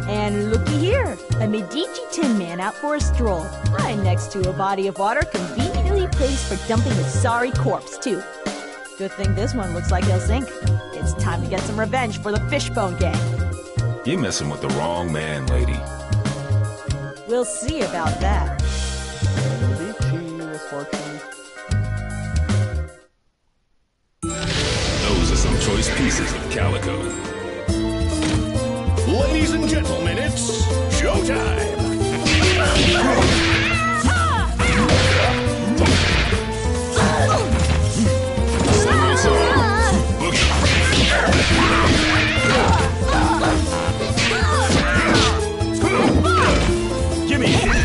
And looky here, a Medici Tin Man out for a stroll. Right next to a body of water conveniently placed for dumping a sorry corpse, too. Good thing this one looks like he'll sink. It's time to get some revenge for the Fishbone Gang. You're messing with the wrong man, lady. We'll see about that. Those are some choice pieces of calico. Ladies and gentlemen, it's showtime! Give me a hit!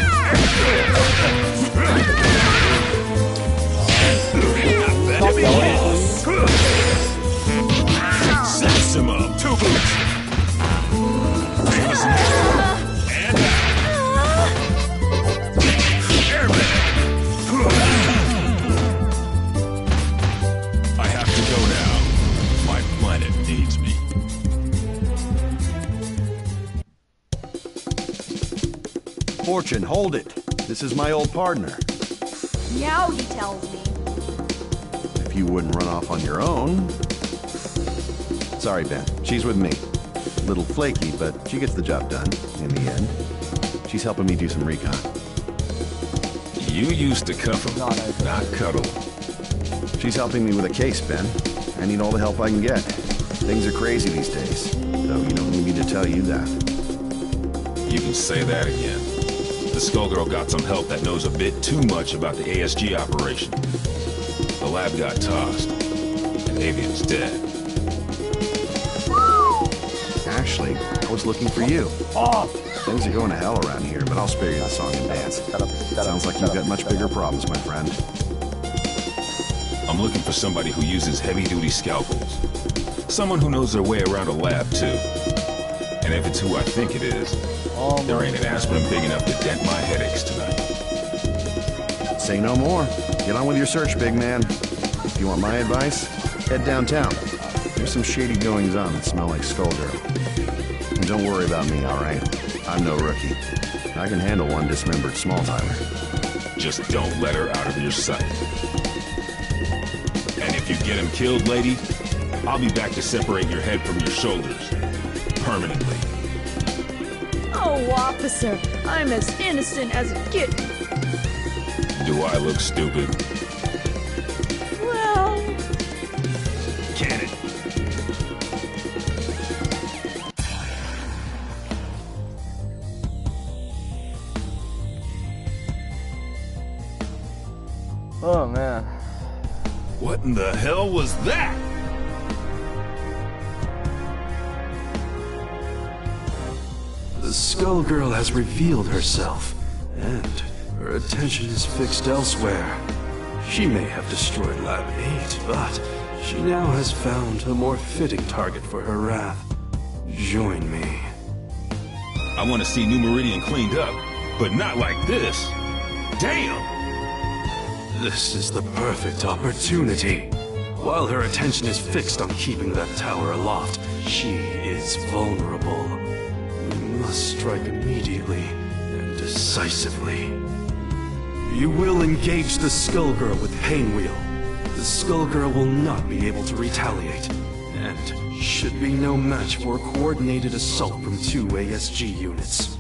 Give me a hit! Saximo, two boots! Famous name. And Airman! I have to go now. My planet needs me. Fortune, hold it. This is my old partner. Meow, he tells me. If you wouldn't run off on your own. Sorry, Ben. She's with me. Little flaky, but she gets the job done in the end. She's helping me do some recon. You used to cuff him, not cuddle. She's helping me with a case, Ben. I need all the help I can get. Things are crazy these days, though you don't need me to tell you that. You can say that again. The SkullGirl got some help that knows a bit too much about the ASG operation. The lab got tossed, and Avian's dead. Actually, I was looking for you. Things are going to hell around here, but I'll spare you the song and dance. Sounds like you've got much bigger problems, my friend. I'm looking for somebody who uses heavy-duty scalpels. Someone who knows their way around a lab, too. And if it's who I think it is, there ain't an aspirin big enough to dent my headaches tonight. Say no more. Get on with your search, big man. If you want my advice, head downtown. There's some shady goings-on that smell like SkullGirl. And don't worry about me, all right? I'm no rookie. I can handle one dismembered small-timer. Just don't let her out of your sight. And if you get him killed, lady, I'll be back to separate your head from your shoulders. Permanently. Oh, officer, I'm as innocent as a kitten. Do I look stupid? Well... Cannon. Oh, man. What in the hell was that? The SkullGirl has revealed herself, and her attention is fixed elsewhere. She may have destroyed Lab 8, but she now has found a more fitting target for her wrath. Join me. I want to see New Meridian cleaned up, but not like this. Damn! This is the perfect opportunity. While her attention is fixed on keeping that tower aloft, she is vulnerable. We must strike immediately and decisively. You will engage the SkullGirl with Painwheel. The SkullGirl will not be able to retaliate, and should be no match for a coordinated assault from 2 ASG units.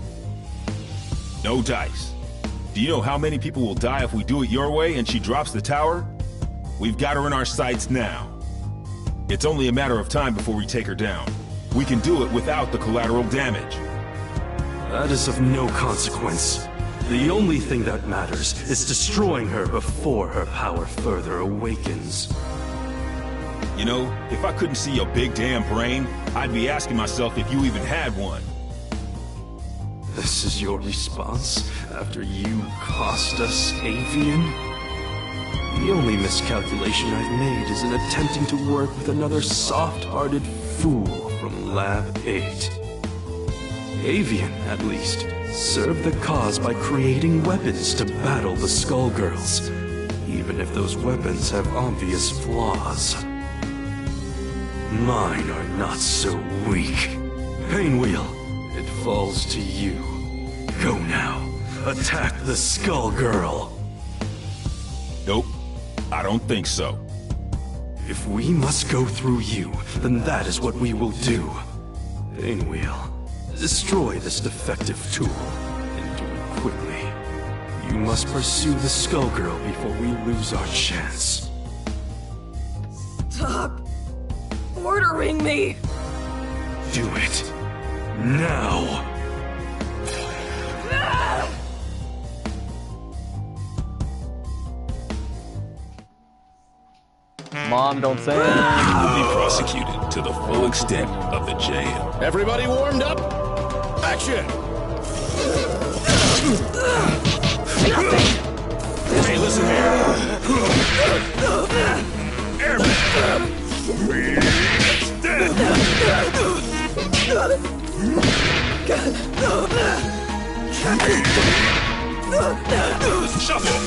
No dice. Do you know how many people will die if we do it your way and she drops the tower? We've got her in our sights now. It's only a matter of time before we take her down. We can do it without the collateral damage. That is of no consequence. The only thing that matters is destroying her before her power further awakens. You know, if I couldn't see your big damn brain, I'd be asking myself if you even had one. This is your response after you cost us Avian? The only miscalculation I've made is in attempting to work with another soft-hearted fool from Lab 8. Avian, at least, served the cause by creating weapons to battle the SkullGirls, even if those weapons have obvious flaws. Mine are not so weak. Painwheel, it falls to you. Go now. Attack the SkullGirl. Nope. I don't think so. If we must go through you, then that is what we will do. Painwheel, destroy this defective tool, and do it quickly. You must pursue the SkullGirl before we lose our chance. Stop ordering me! Do it. Now! Mom, don't say You anything. will be prosecuted to the full extent of the jail. Everybody warmed up? Action! Hey, listen here. Airman! Shuffle!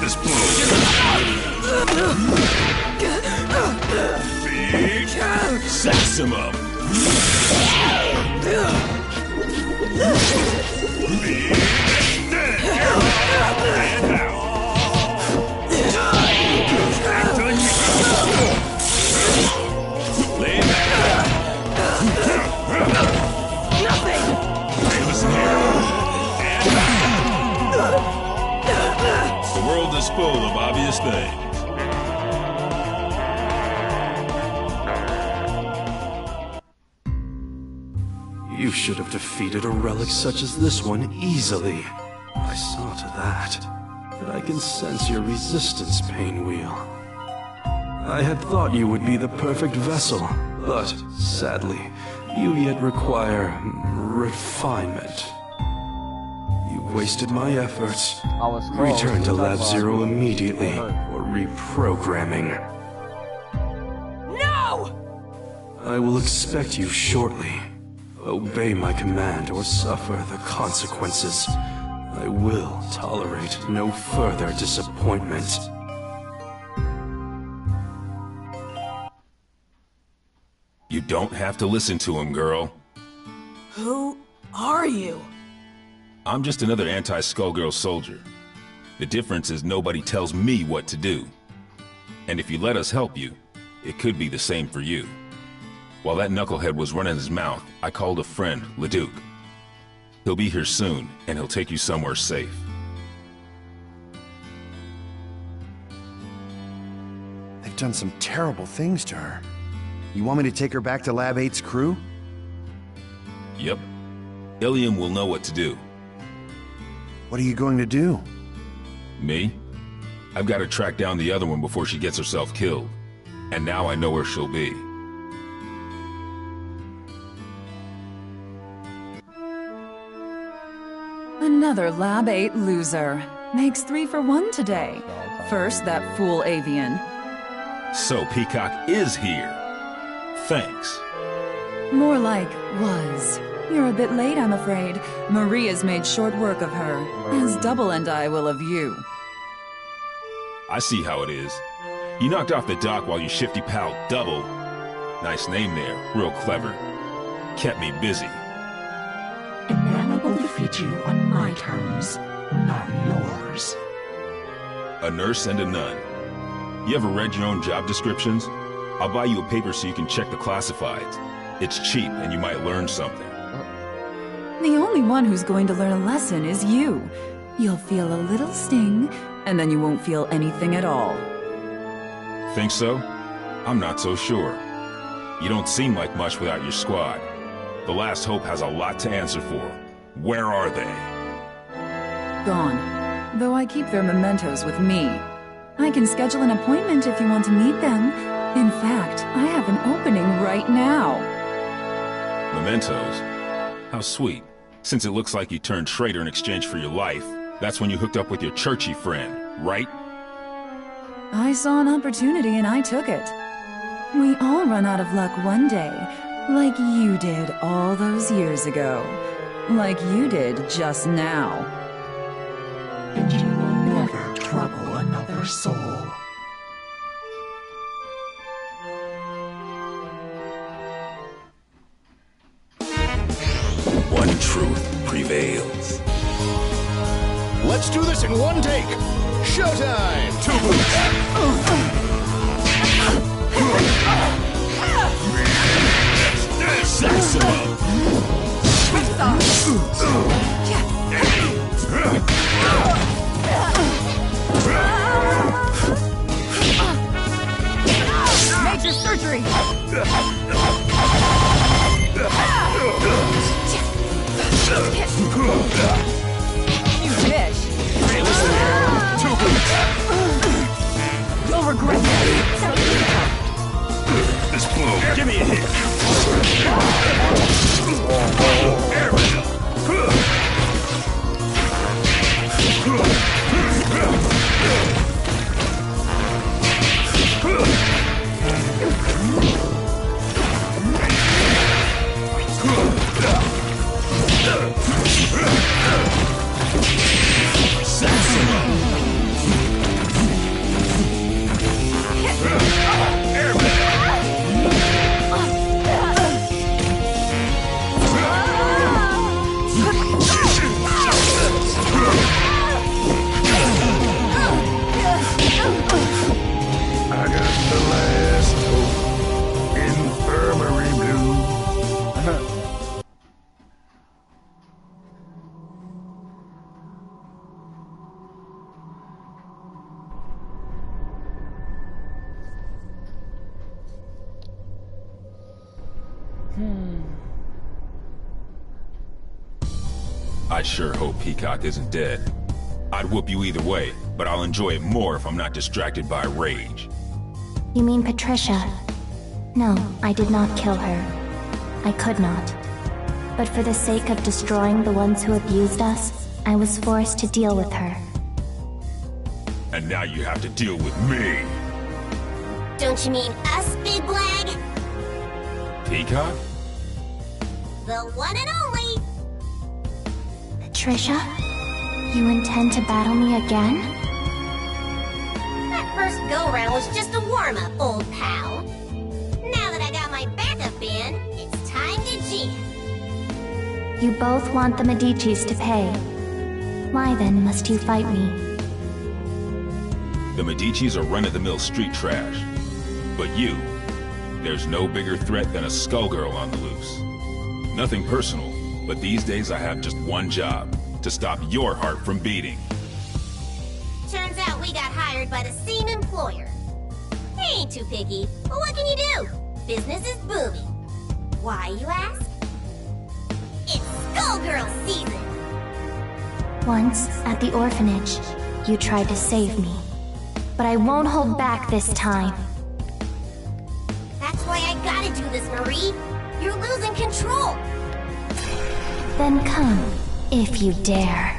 This blow. Big maximum. Big and out. Lay back. Nothing! Hey, listen here. The world is full of obvious things. You should have defeated a relic such as this one easily. I saw to that. But I can sense your resistance, Painwheel. I had thought you would be the perfect vessel, but sadly, you yet require refinement. You wasted my efforts. Return to Lab Zero immediately for reprogramming. No! I will expect you shortly. Obey my command or suffer the consequences. I will tolerate no further disappointment. You don't have to listen to him, girl. Who are you? I'm just another anti-SkullGirl soldier. The difference is nobody tells me what to do. And if you let us help you, it could be the same for you. While that knucklehead was running his mouth, I called a friend, Leduc. He'll be here soon, and he'll take you somewhere safe. They've done some terrible things to her. You want me to take her back to Lab 8's crew? Yep. Ilium will know what to do. What are you going to do? Me? I've got to track down the other one before she gets herself killed. And now I know where she'll be. Another Lab 8 loser. Makes 3 for 1 today. First, that fool avian. So Peacock is here. Thanks. More like was. You're a bit late, I'm afraid. Maria's made short work of her, as Double and I will of you. I see how it is. You knocked off the dock while your shifty pal Double, nice name there, real clever, kept me busy. And now I will defeat you on my terms, not yours. A nurse and a nun. You ever read your own job descriptions? I'll buy you a paper so you can check the classifieds. It's cheap and you might learn something. The only one who's going to learn a lesson is you. You'll feel a little sting, and then you won't feel anything at all. Think so? I'm not so sure. You don't seem like much without your squad. The Last Hope has a lot to answer for. Where are they? Gone. Though I keep their mementos with me. I can schedule an appointment if you want to meet them. In fact, I have an opening right now. Mementos? How sweet. Since it looks like you turned traitor in exchange for your life, that's when you hooked up with your churchy friend, right? I saw an opportunity and I took it. We all run out of luck one day, like you did all those years ago. Like you did just now. And you will never trouble another soul. prevails. Let's do this in one take. Showtime! Two moves. Sax him up. Major surgery! You bitch! Hey, listen here. Two boots. You'll regret this. This blow. Give me a hit. Airmail. I got the last hope. Infirmary blue. I sure hope Peacock isn't dead. I'd whoop you either way, but I'll enjoy it more if I'm not distracted by rage. You mean Patricia? No, I did not kill her. I could not. But for the sake of destroying the ones who abused us, I was forced to deal with her. And now you have to deal with me. Don't you mean us, Big Blag? Peacock? The one and only! Patricia? You intend to battle me again? That first go-round was just a warm-up, old pal. Now that I got my backup in, it's time to jam. You both want the Medicis to pay. Why then must you fight me? The Medicis are run-of-the-mill street trash. But you, there's no bigger threat than a SkullGirl on the loose. Nothing personal, but these days I have just one job. To stop your heart from beating. Turns out we got hired by the same employer. He ain't too picky, but what can you do? Business is booming. Why, you ask? It's SkullGirls season! Once, at the orphanage, you tried to save me. But I won't hold back this time. That's why I gotta do this, Marie. You're losing control. Then come. If you dare.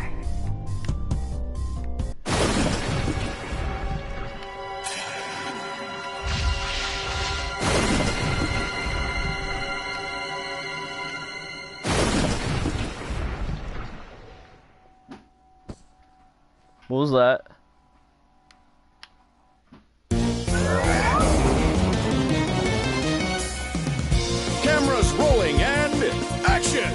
What was that? Cameras rolling and action!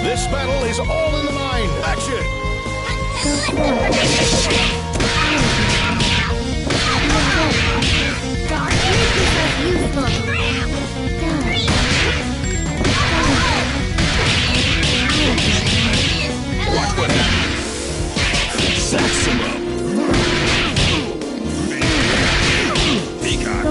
This battle is all in the mind. Action! Watch what happens. Sacks him up. Peacock.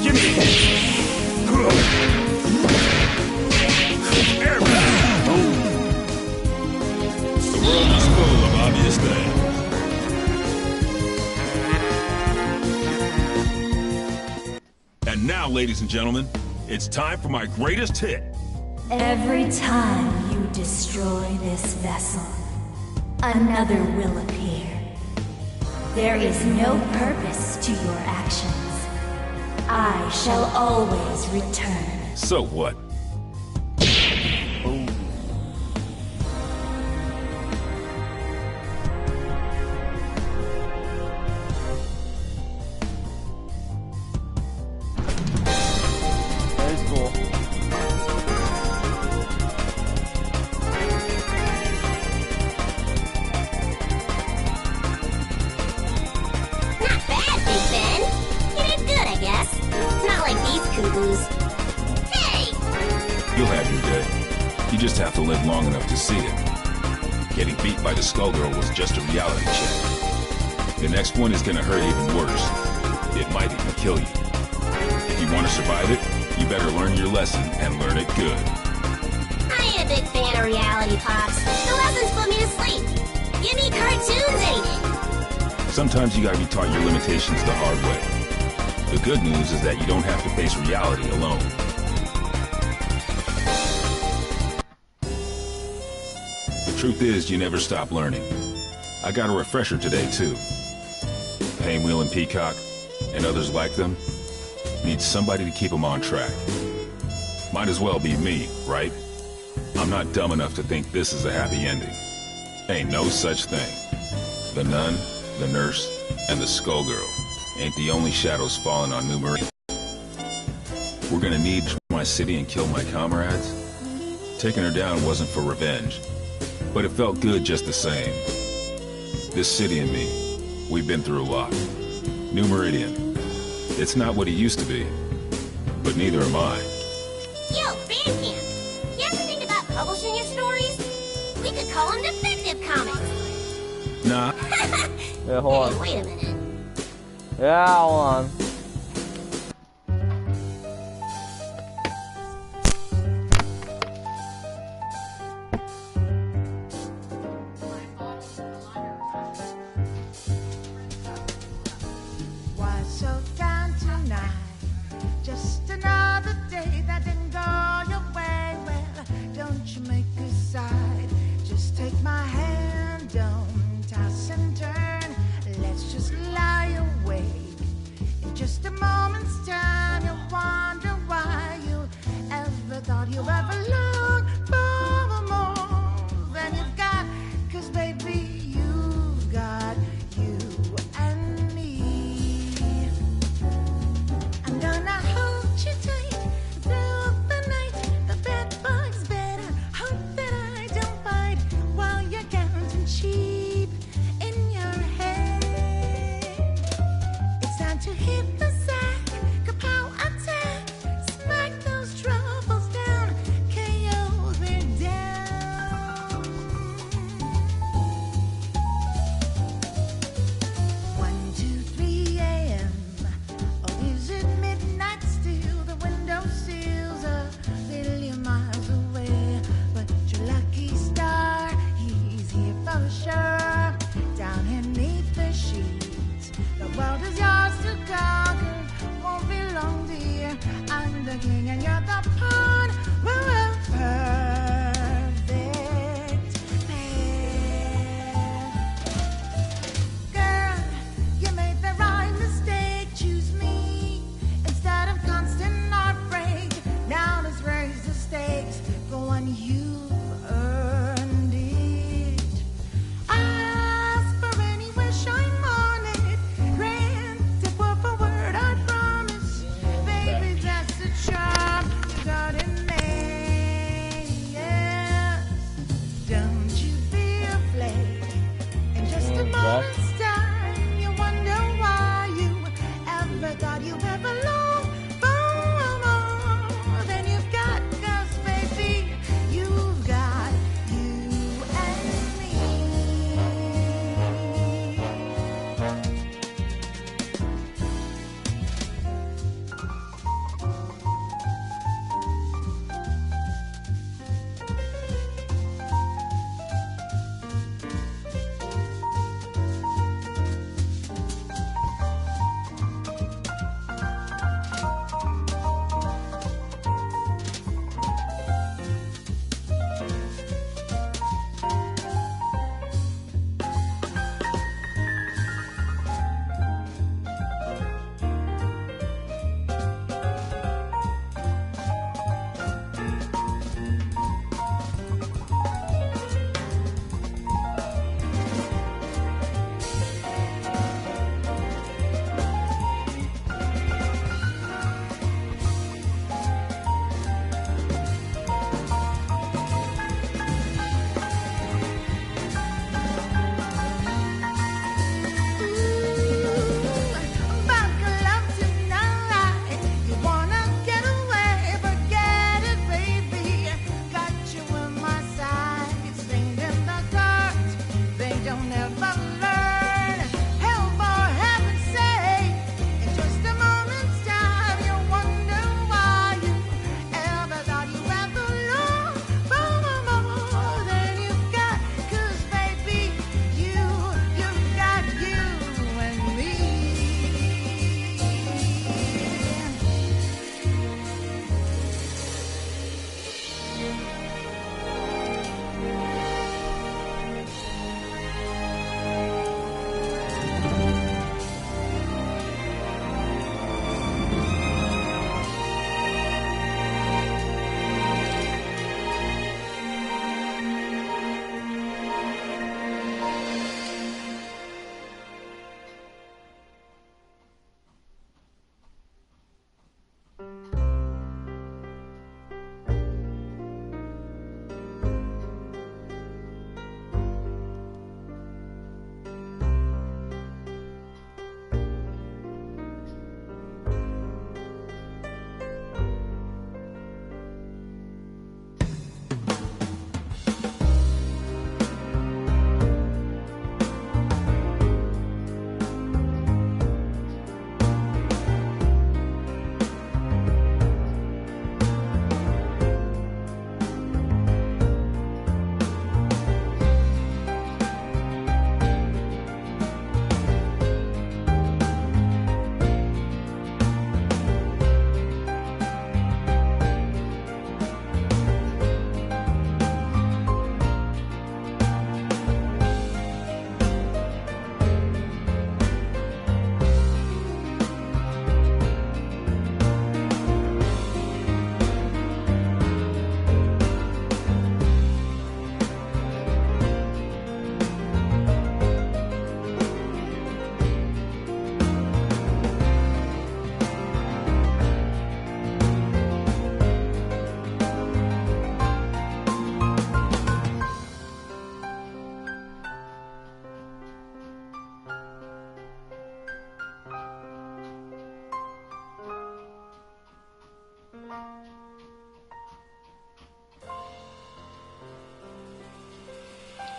Give me a hit. The world is full of obvious things. And now, ladies and gentlemen, it's time for my greatest hit. Every time you destroy this vessel, another will appear. There is no purpose to your actions. I shall always return. So what? Very cool. Not bad, Big Ben. You did good, I guess. Not like these cuckoos. Hey! You'll have your day. You just have to live long enough to see it. Getting beat by the Skullgirl was just a reality check. The next one is gonna hurt even worse. It might even kill you. If you want to survive it, you better learn your lesson and learn it good. I ain't a big fan of reality pops. The lessons put me to sleep. Give me cartoons, anything. Sometimes you gotta be taught your limitations the hard way. The good news is that you don't have to face reality alone. The truth is, you never stop learning. I got a refresher today, too. Painwheel and Peacock, and others like them, need somebody to keep them on track. Might as well be me, right? I'm not dumb enough to think this is a happy ending. Ain't no such thing. The nun, the nurse, and the Skullgirl ain't the only shadows falling on New Marie. We're gonna need my city and kill my comrades? Taking her down wasn't for revenge, but it felt good just the same. This city and me, we've been through a lot. New Meridian, it's not what it used to be, but neither am I. Yo, Bandcamp, you ever think about publishing your stories? We could call them Defective Comics. Nah. Yeah, hold on. Hey, wait a minute. Yeah, hold on. Why so down tonight? Just another day that didn't go your way. Well, don't you make a side. Just take my hand, don't toss and turn. Let's just lie awake. In just a moment's time, you'll wonder why you ever thought you ever longed for more than you've got. 'Cause baby, you've got you and me. I'm gonna hold you tight.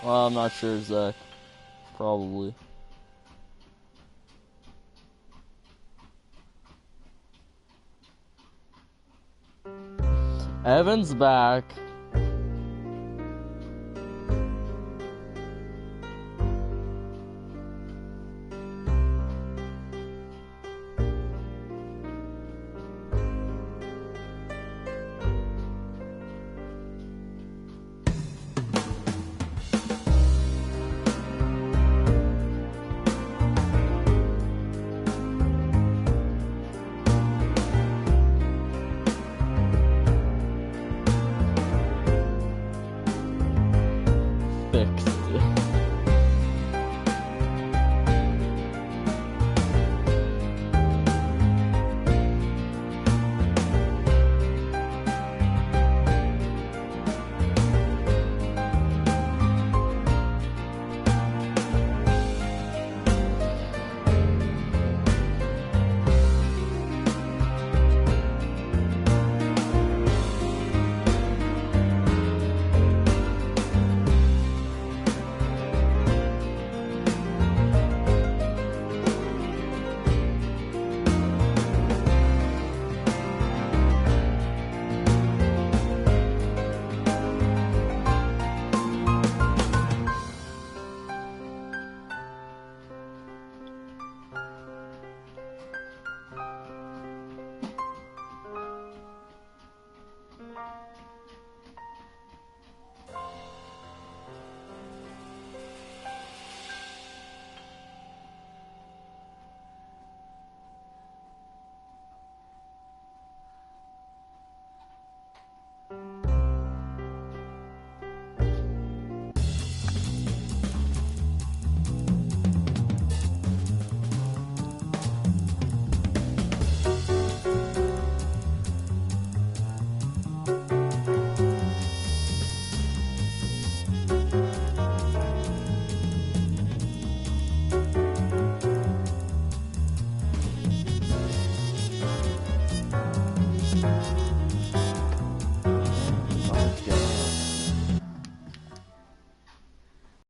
Well, I'm not sure, Zach. Probably. Evan's back.